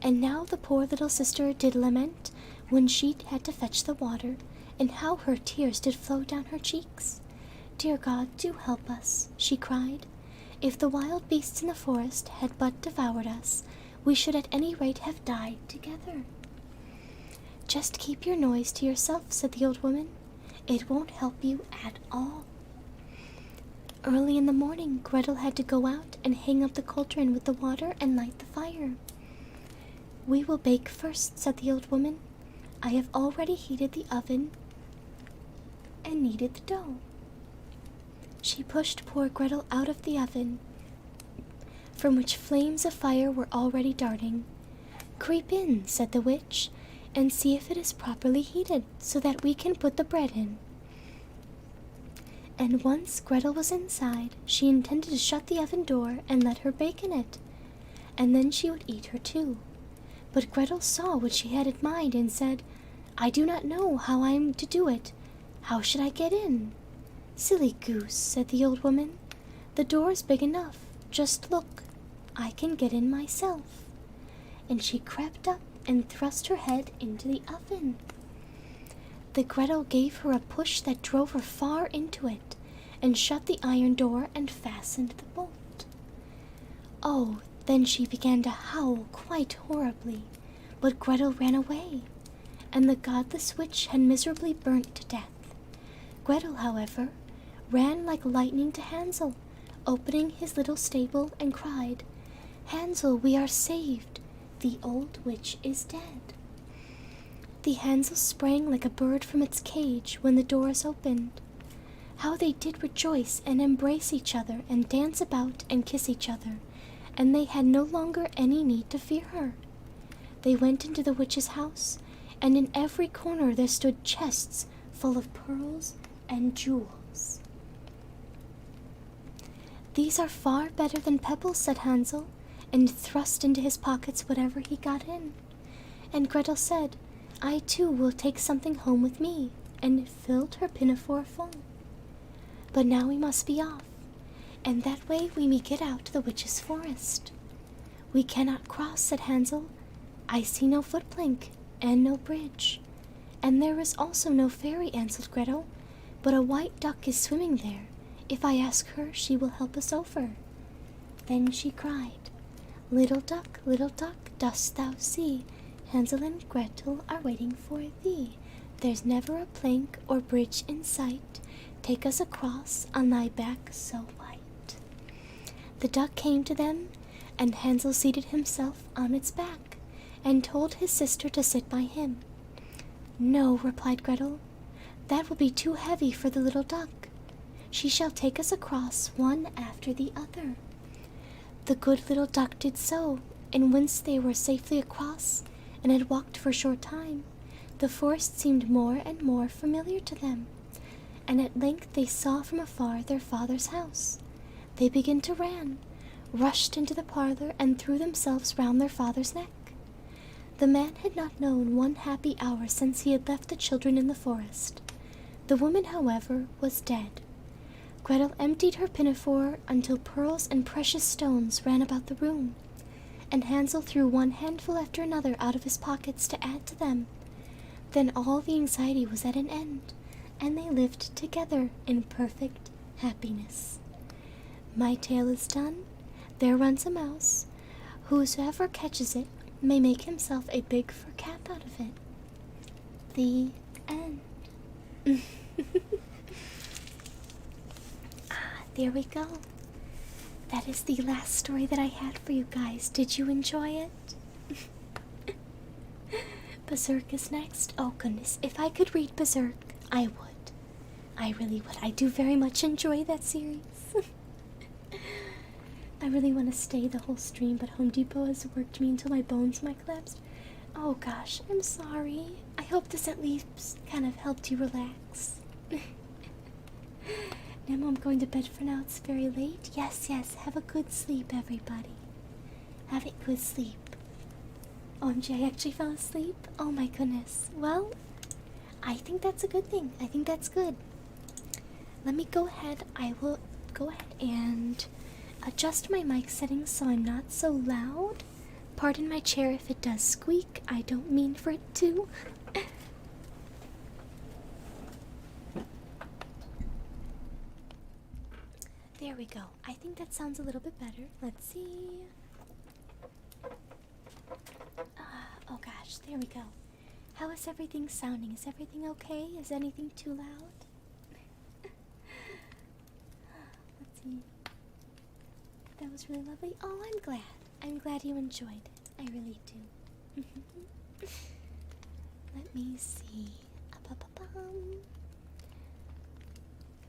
And now the poor little sister did lament when she had to fetch the water, and how her tears did flow down her cheeks. "Dear God, do help us," she cried. "If the wild beasts in the forest had but devoured us, we should at any rate have died together." Just keep your noise to yourself, said the old woman. It won't help you at all. Early in the morning, Gretel had to go out and hang up the cauldron with the water and light the fire. We will bake first, said the old woman. I have already heated the oven and kneaded the dough. She pushed poor Gretel out of the oven, from which flames of fire were already darting. Creep in, said the witch, and see if it is properly heated, so that we can put the bread in. And once Gretel was inside, she intended to shut the oven door and let her bake in it, and then she would eat her too. But Gretel saw what she had in mind and said, I do not know how I am to do it. How should I get in? Silly goose, said the old woman. The door is big enough. Just look. I can get in myself. And she crept up and thrust her head into the oven. The Gretel gave her a push that drove her far into it, and shut the iron door and fastened the bolt. Oh, then she began to howl quite horribly, but Gretel ran away, and the godless witch had miserably burnt to death. Gretel, however, ran like lightning to Hansel, opening his little stable, and cried, Hansel, we are saved. The old witch is dead. The Hansel sprang like a bird from its cage when the doors opened. How they did rejoice and embrace each other and dance about and kiss each other, and they had no longer any need to fear her. They went into the witch's house, and in every corner there stood chests full of pearls and jewels. These are far better than pebbles, said Hansel, and thrust into his pockets whatever he got in. And Gretel said, I too will take something home with me, and filled her pinafore full. But now we must be off, and that way we may get out to the witch's forest. We cannot cross, said Hansel. I see no footplank, and no bridge. And there is also no ferry, answered Gretel, but a white duck is swimming there. If I ask her, she will help us over. Then she cried, little duck, dost thou see? Hansel and Gretel are waiting for thee. There's never a plank or bridge in sight. Take us across on thy back so white. The duck came to them, and Hansel seated himself on its back, and told his sister to sit by him. No, replied Gretel, that will be too heavy for the little duck. She shall take us across one after the other. The good little duck did so, and once they were safely across, and had walked for a short time, the forest seemed more and more familiar to them, and at length they saw from afar their father's house. They began to run, rushed into the parlor, and threw themselves round their father's neck. The man had not known one happy hour since he had left the children in the forest. The woman, however, was dead. Gretel emptied her pinafore until pearls and precious stones ran about the room, and Hansel threw one handful after another out of his pockets to add to them. Then all the anxiety was at an end, and they lived together in perfect happiness. My tale is done. There runs a mouse. Whosoever catches it may make himself a big fur cap out of it. The end. There we go. That is the last story that I had for you guys. Did you enjoy it? Berserk is next. Oh goodness, if I could read Berserk, I would. I really would. I do very much enjoy that series. I really want to stay the whole stream, but Home Depot has worked me until my bones might collapse. Oh gosh, I'm sorry. I hope this at least kind of helped you relax. Nemu, I'm going to bed for now. It's very late. Yes, have a good sleep, everybody. Have a good sleep. OMG, I actually fell asleep? Oh my goodness. Well, I think that's a good thing. I think that's good. Let me go ahead. I will go ahead and adjust my mic settings so I'm not so loud. Pardon my chair if it does squeak. I don't mean for it to. There we go. I think that sounds a little bit better. Let's see. Oh gosh, there we go. How is everything sounding? Is everything okay? Is anything too loud? Let's see. That was really lovely. Oh, I'm glad. I'm glad you enjoyed it. I really do. Let me see.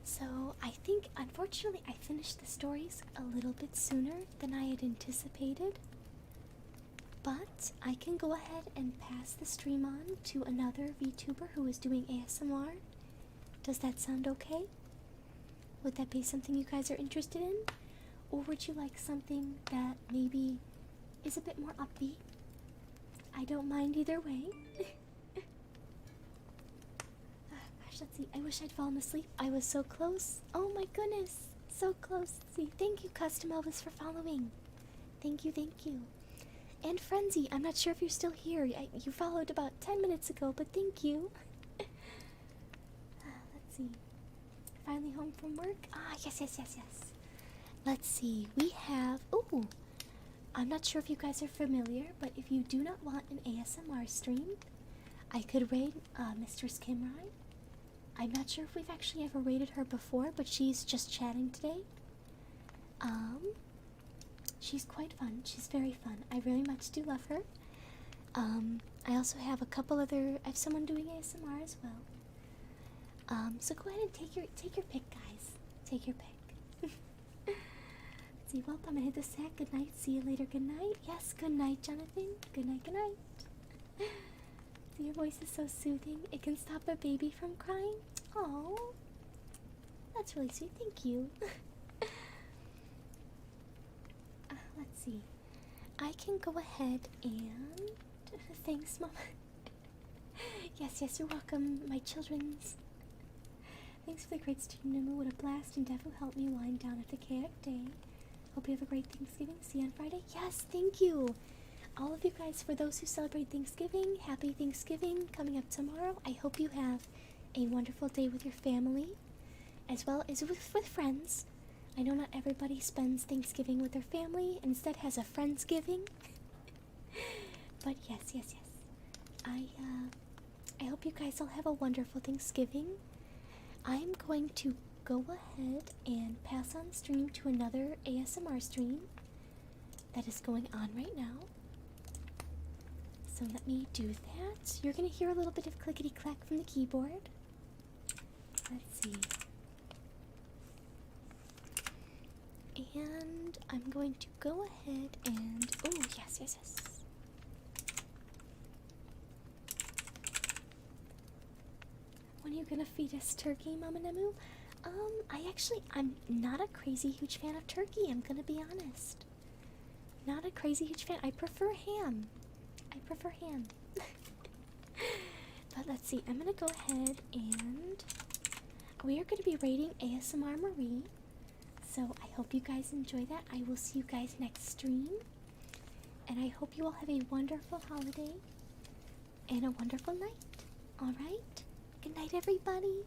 So, I think, unfortunately, I finished the stories a little bit sooner than I had anticipated. But I can go ahead and pass the stream on to another VTuber who is doing ASMR. Does that sound okay? Would that be something you guys are interested in? Or would you like something that maybe is a bit more upbeat? I don't mind either way. Gosh, let's see. I wish I'd fallen asleep. I was so close. Oh my goodness. So close. Let's see. Thank you, Custom Elvis, for following. Thank you, thank you. And Frenzy, I'm not sure if you're still here. You followed about 10 minutes ago, but thank you. Let's see. Finally home from work? Ah, yes. Let's see. We have... Ooh. I'm not sure if you guys are familiar, but if you do not want an ASMR stream, I could raid Mistress Kimrai. I'm not sure if we've actually ever raided her before, but she's just chatting today. She's quite fun. She's very fun. I very much do love her. I also have a couple other... I have someone doing ASMR as well. So go ahead and take your pick, guys. Take your pick. Let's see. Well, I'm gonna hit the sack. Good night. See you later. Good night. Yes, good night, Jonathan. Good night, good night. See, your voice is so soothing. It can stop a baby from crying. Oh, that's really sweet. Thank you. Let's see. I can go ahead and... Thanks, Mom. Yes, you're welcome, my children's. Thanks for the great stream, Nemu. What a blast, and Dev will help me wind down after chaotic day. Hope you have a great Thanksgiving. See you on Friday. Yes, thank you. All of you guys, for those who celebrate Thanksgiving, happy Thanksgiving coming up tomorrow. I hope you have a wonderful day with your family, as well as with friends. I know not everybody spends Thanksgiving with their family, instead has a Friendsgiving. But yes. I hope you guys all have a wonderful Thanksgiving. I'm going to go ahead and pass on stream to another ASMR stream that is going on right now. So let me do that. You're gonna hear a little bit of clickety-clack from the keyboard. Let's see. And I'm going to go ahead and... Oh, yes. When are you gonna feed us turkey, Mama Nemu? I'm not a crazy huge fan of turkey, I'm gonna be honest. Not a crazy huge fan. I prefer ham. But let's see, I'm gonna go ahead and... We are gonna be rating ASMR Marie. So I hope you guys enjoy that. I will see you guys next stream. And I hope you all have a wonderful holiday and a wonderful night. Alright? Good night, everybody.